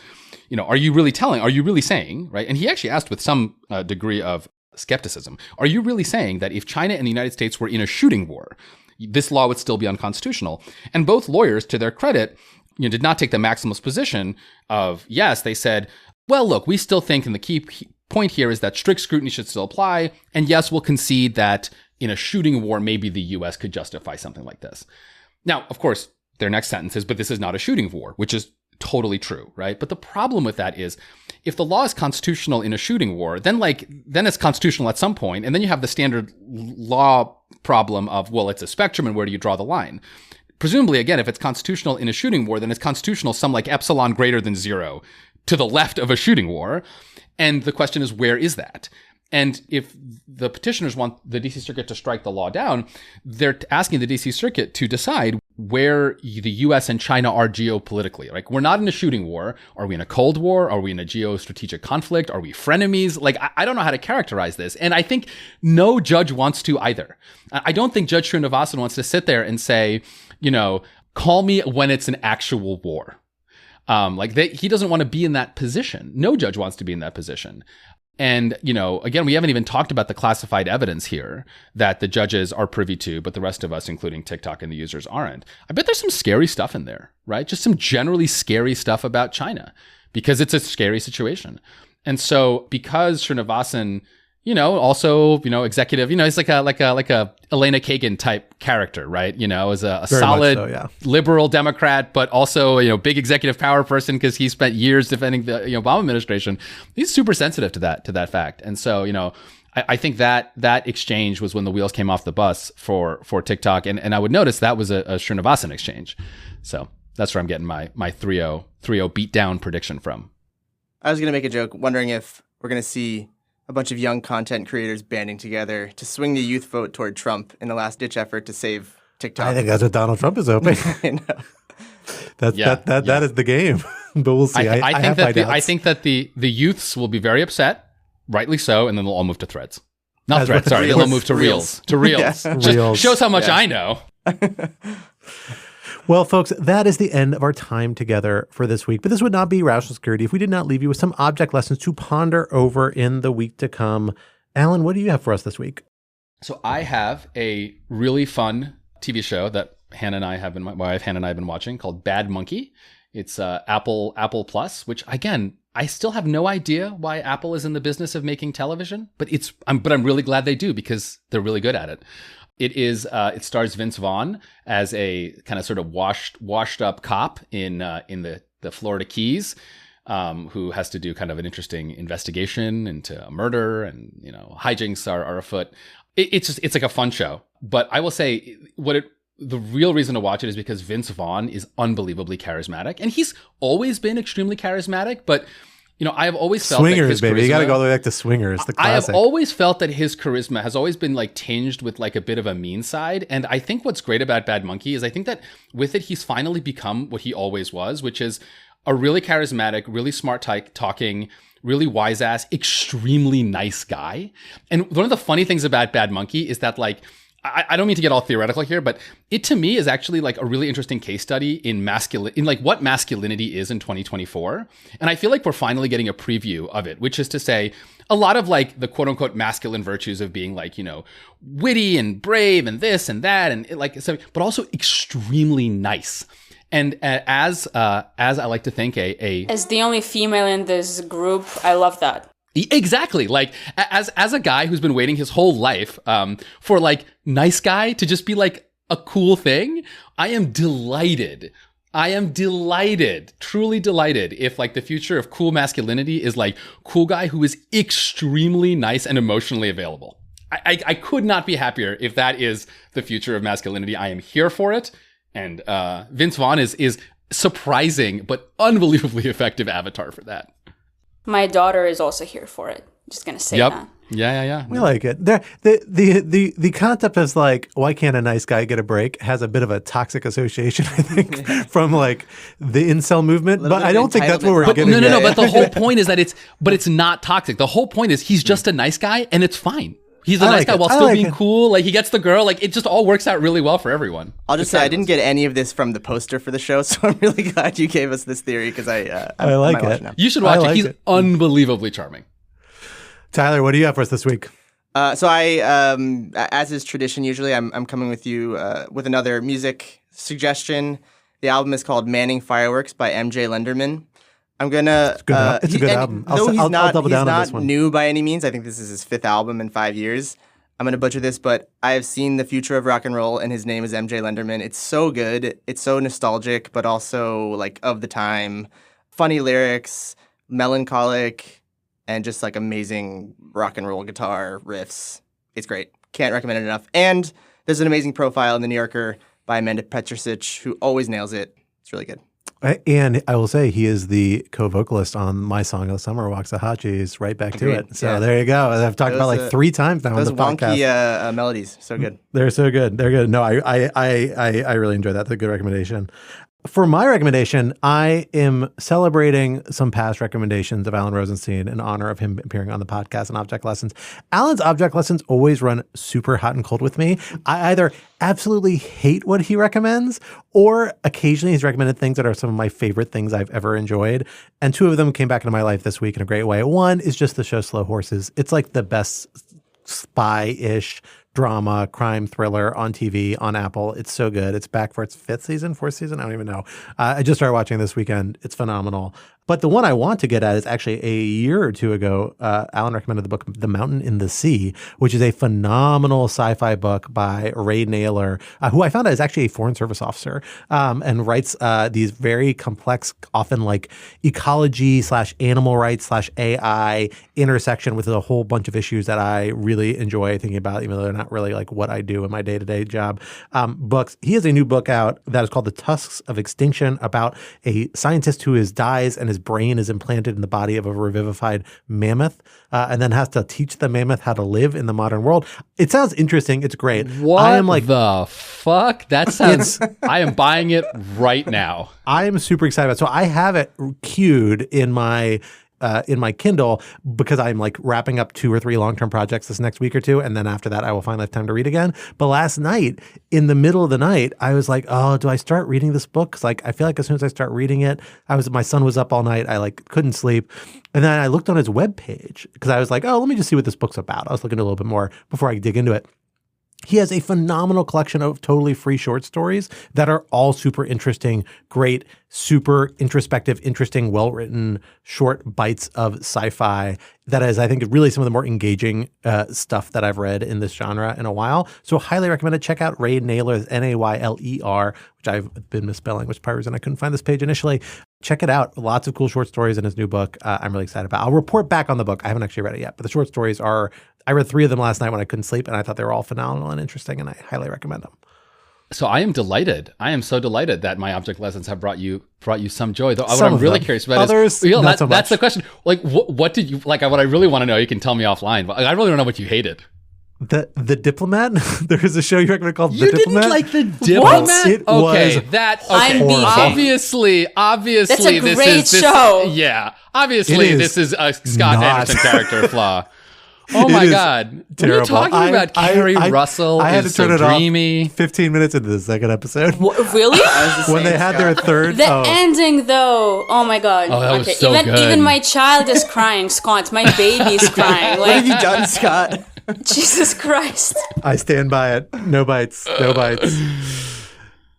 are you really saying, right? And he actually asked with some degree of skepticism, are you really saying that if China and the United States were in a shooting war, this law would still be unconstitutional? And both lawyers, to their credit, did not take the maximalist position of, yes, they said, well, look, we still think, and the key point here is that strict scrutiny should still apply. And yes, we'll concede that in a shooting war, maybe the U.S. could justify something like this. Now, of course, their next sentence is, but this is not a shooting war, which is totally true, right? But the problem with that is, if the law is constitutional in a shooting war, then it's constitutional at some point, and then you have the standard law problem of, well, it's a spectrum, and where do you draw the line? Presumably, again, if it's constitutional in a shooting war, then it's constitutional some like epsilon greater than 0 to the left of a shooting war. And the question is, where is that? And if the petitioners want the D.C. Circuit to strike the law down, they're asking the D.C. Circuit to decide where the U.S. and China are geopolitically. Like, we're not in a shooting war. Are we in a Cold War? Are we in a geostrategic conflict? Are we frenemies? Like, I don't know how to characterize this. And I think no judge wants to either. I don't think Judge Srinivasan wants to sit there and say, call me when it's an actual war. He doesn't want to be in that position. No judge wants to be in that position. And, again, we haven't even talked about the classified evidence here that the judges are privy to, but the rest of us, including TikTok and the users, aren't. I bet there's some scary stuff in there, right? Just some generally scary stuff about China because it's a scary situation. And so because Srinivasan, also, executive, he's like a Elena Kagan type character, right? Is a solid liberal Democrat, but also, big executive power person because he spent years defending the Obama administration. He's super sensitive to that fact. And so, I think that exchange was when the wheels came off the bus for TikTok. And I would notice that was a Srinivasan exchange. So That's where I'm getting my 3-0 beatdown prediction from. I was going to make a joke, wondering if we're going to see a bunch of young content creators banding together to swing the youth vote toward Trump in a last-ditch effort to save TikTok. I think that's what Donald Trump is hoping. I know. That is the game. But we'll see. I think that the youths will be very upset, rightly so, and then they'll all move to Threads. Not Threads, sorry. They'll move to Reels. To Reels. Yeah. Just shows how much I know. Well, folks, that is the end of our time together for this week. But this would not be Rational Security if we did not leave you with some object lessons to ponder over in the week to come. Alan, what do you have for us this week? So I have a really fun TV show that my wife Hannah and I have been watching called Bad Monkey. It's Apple Plus, which again, I still have no idea why Apple is in the business of making television, but I'm really glad they do because they're really good at it. It stars Vince Vaughn as a kind of sort of washed up cop in the Florida Keys, who has to do kind of an interesting investigation into a murder, and hijinks are afoot. It's like a fun show, but I will say the real reason to watch it is because Vince Vaughn is unbelievably charismatic, and he's always been extremely charismatic, but I have always felt Swingers, that his baby. charisma, You got to go all the way back to Swingers, the classic. I have always felt that his charisma has always been like tinged with like a bit of a mean side. And I think what's great about Bad Monkey is I think that with it, he's finally become what he always was, which is a really charismatic, really smart talking, really wise ass, extremely nice guy. And one of the funny things about Bad Monkey is that like, I don't mean to get all theoretical here, but it to me is actually like a really interesting case study in like what masculinity is in 2024. And I feel like we're finally getting a preview of it, which is to say a lot of like the quote unquote masculine virtues of being like, witty and brave and this and that. And but also extremely nice. And as I like to think as the only female in this group, I love that. Exactly. Like as a guy who's been waiting his whole life for like nice guy to just be like a cool thing, I am delighted, truly delighted if like the future of cool masculinity is like cool guy who is extremely nice and emotionally available. I could not be happier if that is the future of masculinity. I am here for it. And Vince Vaughn is surprising but unbelievably effective avatar for that. My daughter is also here for it. Just gonna say that. Yeah. We like it. The concept is like, why can't a nice guy get a break? Has a bit of a toxic association, I think, from like the incel movement. But I don't think that's what we're getting. No. But the whole point is that it's not toxic. The whole point is he's just a nice guy, and it's fine. He's a nice guy while still being cool. Like he gets the girl. Like it just all works out really well for everyone. I'll just say I didn't get any of this from the poster for the show, so I'm really glad you gave us this theory because I like it. You should watch it. He's unbelievably charming. Tyler, what do you have for us this week? So I, as is tradition, usually I'm coming with you with another music suggestion. The album is called Manning Fireworks by MJ Lenderman. I'm gonna. It's a good album. He's I'll double down on this one. New by any means. I think this is his 5th album in 5 years. I'm gonna butcher this, but I have seen the future of rock and roll, and his name is MJ Lenderman. It's so good. It's so nostalgic, but also like of the time. Funny lyrics, melancholic, and just like amazing rock and roll guitar riffs. It's great. Can't recommend it enough. And there's an amazing profile in The New Yorker by Amanda Petrusich, who always nails it. It's really good. And I will say he is the co-vocalist on my song of the summer, Waxahachie's Right Back to It. So there you go. I've talked about like 3 times now on the podcast. Those wonky melodies, so good. They're so good. They're good. No, I really enjoyed that. That's a good recommendation. For my recommendation, I am celebrating some past recommendations of Alan Rosenstein in honor of him appearing on the podcast and Object Lessons. Alan's Object Lessons always run super hot and cold with me. I either absolutely hate what he recommends, or occasionally he's recommended things that are some of my favorite things I've ever enjoyed. And 2 of them came back into my life this week in a great way. One is just the show Slow Horses. It's like the best spy-ish drama, crime thriller on TV, on Apple. It's so good. It's back for its 4th season? I don't even know. I just started watching this weekend. It's phenomenal. But the one I want to get at is actually a year or two ago, Alan recommended the book The Mountain in the Sea, which is a phenomenal sci-fi book by Ray Naylor, who I found out is actually a Foreign Service officer, and writes these very complex, often like ecology/animal rights/AI intersection with a whole bunch of issues that I really enjoy thinking about, even though they're not really like what I do in my day-to-day job. Books. He has a new book out that is called The Tusks of Extinction, about a scientist who dies and his brain is implanted in the body of a revivified mammoth, and then has to teach the mammoth how to live in the modern world. It sounds interesting. It's great. What I am like, the fuck? That sounds... I am buying it right now. I am super excited about it. So I have it queued in my Kindle because I'm like wrapping up 2 or 3 long-term projects this next week or two. And then after that, I will finally have time to read again. But last night, in the middle of the night, I was like, oh, do I start reading this book? Because like, I feel like as soon as I start reading it, my son was up all night. I like couldn't sleep. And then I looked on his webpage because I was like, oh, let me just see what this book's about. I was looking a little bit more before I dig into it. He has a phenomenal collection of totally free short stories that are all super interesting, great, super introspective, interesting, well-written short bites of sci-fi that is, I think, really some of the more engaging stuff that I've read in this genre in a while. So highly recommend it. Check out Ray Naylor's Nayler, which I've been misspelling, which is probably the reason I couldn't find this page initially. Check it out. Lots of cool short stories in his new book. I'm really excited about. I'll report back on the book. I haven't actually read it yet, but the short stories are... I read 3 of them last night when I couldn't sleep, and I thought they were all phenomenal and interesting, and I highly recommend them. So I am delighted. I am so delighted that my object lessons have brought you some joy. Though what I'm really curious about is not so much. That's the question. Like, what did you like? What I really want to know. You can tell me offline, but I really don't know what you hated. The Diplomat? There is a show you recommend called The Diplomat? You didn't like The Diplomat? What? It was Obviously, that's a great show. Yeah, obviously, this is a Scott Anderson character flaw. Oh my God. Terrible. What are you talking about? Carrie Russell I had to turn it dreamy. Off 15 minutes into the second episode. Really? When they had their third. The ending, though. Oh my God. Oh, that was so good. Even my child is crying, Scott. My baby is crying. What have you done, Scott? Jesus Christ. I stand by it. No bites. No bites.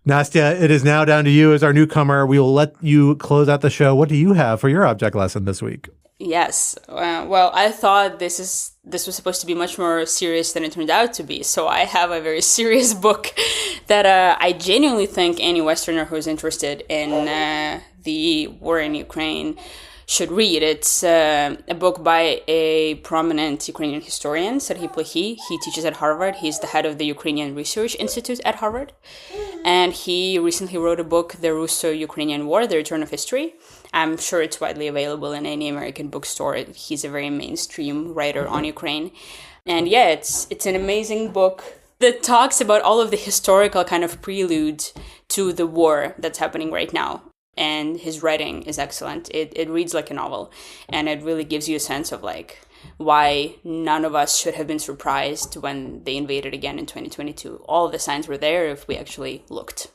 Nastya, it is now down to you as our newcomer. We will let you close out the show. What do you have for your object lesson this week? Yes. Well, I thought this was supposed to be much more serious than it turned out to be. So I have a very serious book that I genuinely think any Westerner who's interested in the war in Ukraine should read. It's a book by a prominent Ukrainian historian, Serhiy Plokhy. He teaches at Harvard. He's the head of the Ukrainian Research Institute at Harvard. And he recently wrote a book, The Russo-Ukrainian War, The Return of History. I'm sure it's widely available in any American bookstore. He's a very mainstream writer on Ukraine. And yeah, it's an amazing book that talks about all of the historical kind of prelude to the war that's happening right now. And his writing is excellent. It reads like a novel. And it really gives you a sense of like why none of us should have been surprised when they invaded again in 2022. All the signs were there if we actually looked.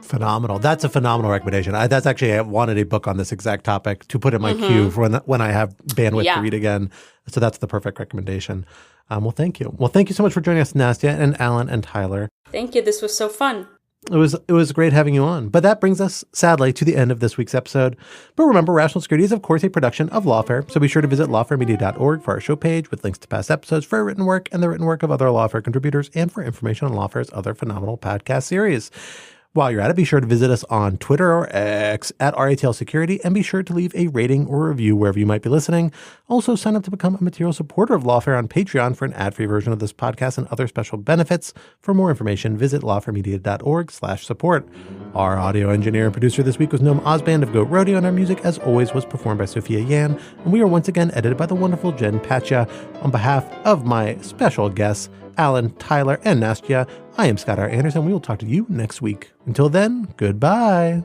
Phenomenal. That's a phenomenal recommendation. That's actually, I wanted a book on this exact topic to put in my queue for when I have bandwidth to read again. So that's the perfect recommendation. Well, thank you. Well, thank you so much for joining us, Nastya and Alan and Tyler. Thank you. This was so fun. It was great having you on. But that brings us, sadly, to the end of this week's episode. But remember, Rational Security is, of course, a production of Lawfare, so be sure to visit lawfaremedia.org for our show page with links to past episodes, for our written work and the written work of other Lawfare contributors, and for information on Lawfare's other phenomenal podcast series. While you're at it, be sure to visit us on Twitter or X at RATL Security, and be sure to leave a rating or review wherever you might be listening. Also, sign up to become a material supporter of Lawfare on Patreon for an ad-free version of this podcast and other special benefits. For more information, visit lawfaremedia.org/support. Our audio engineer and producer this week was Noam Osband of Goat Rodeo, and our music, as always, was performed by Sophia Yan. And we are once again edited by the wonderful Jen Patcha. On behalf of my special guests, Alan, Tyler, and Nastya, I am Scott R. Anderson. We will talk to you next week. Until then, goodbye.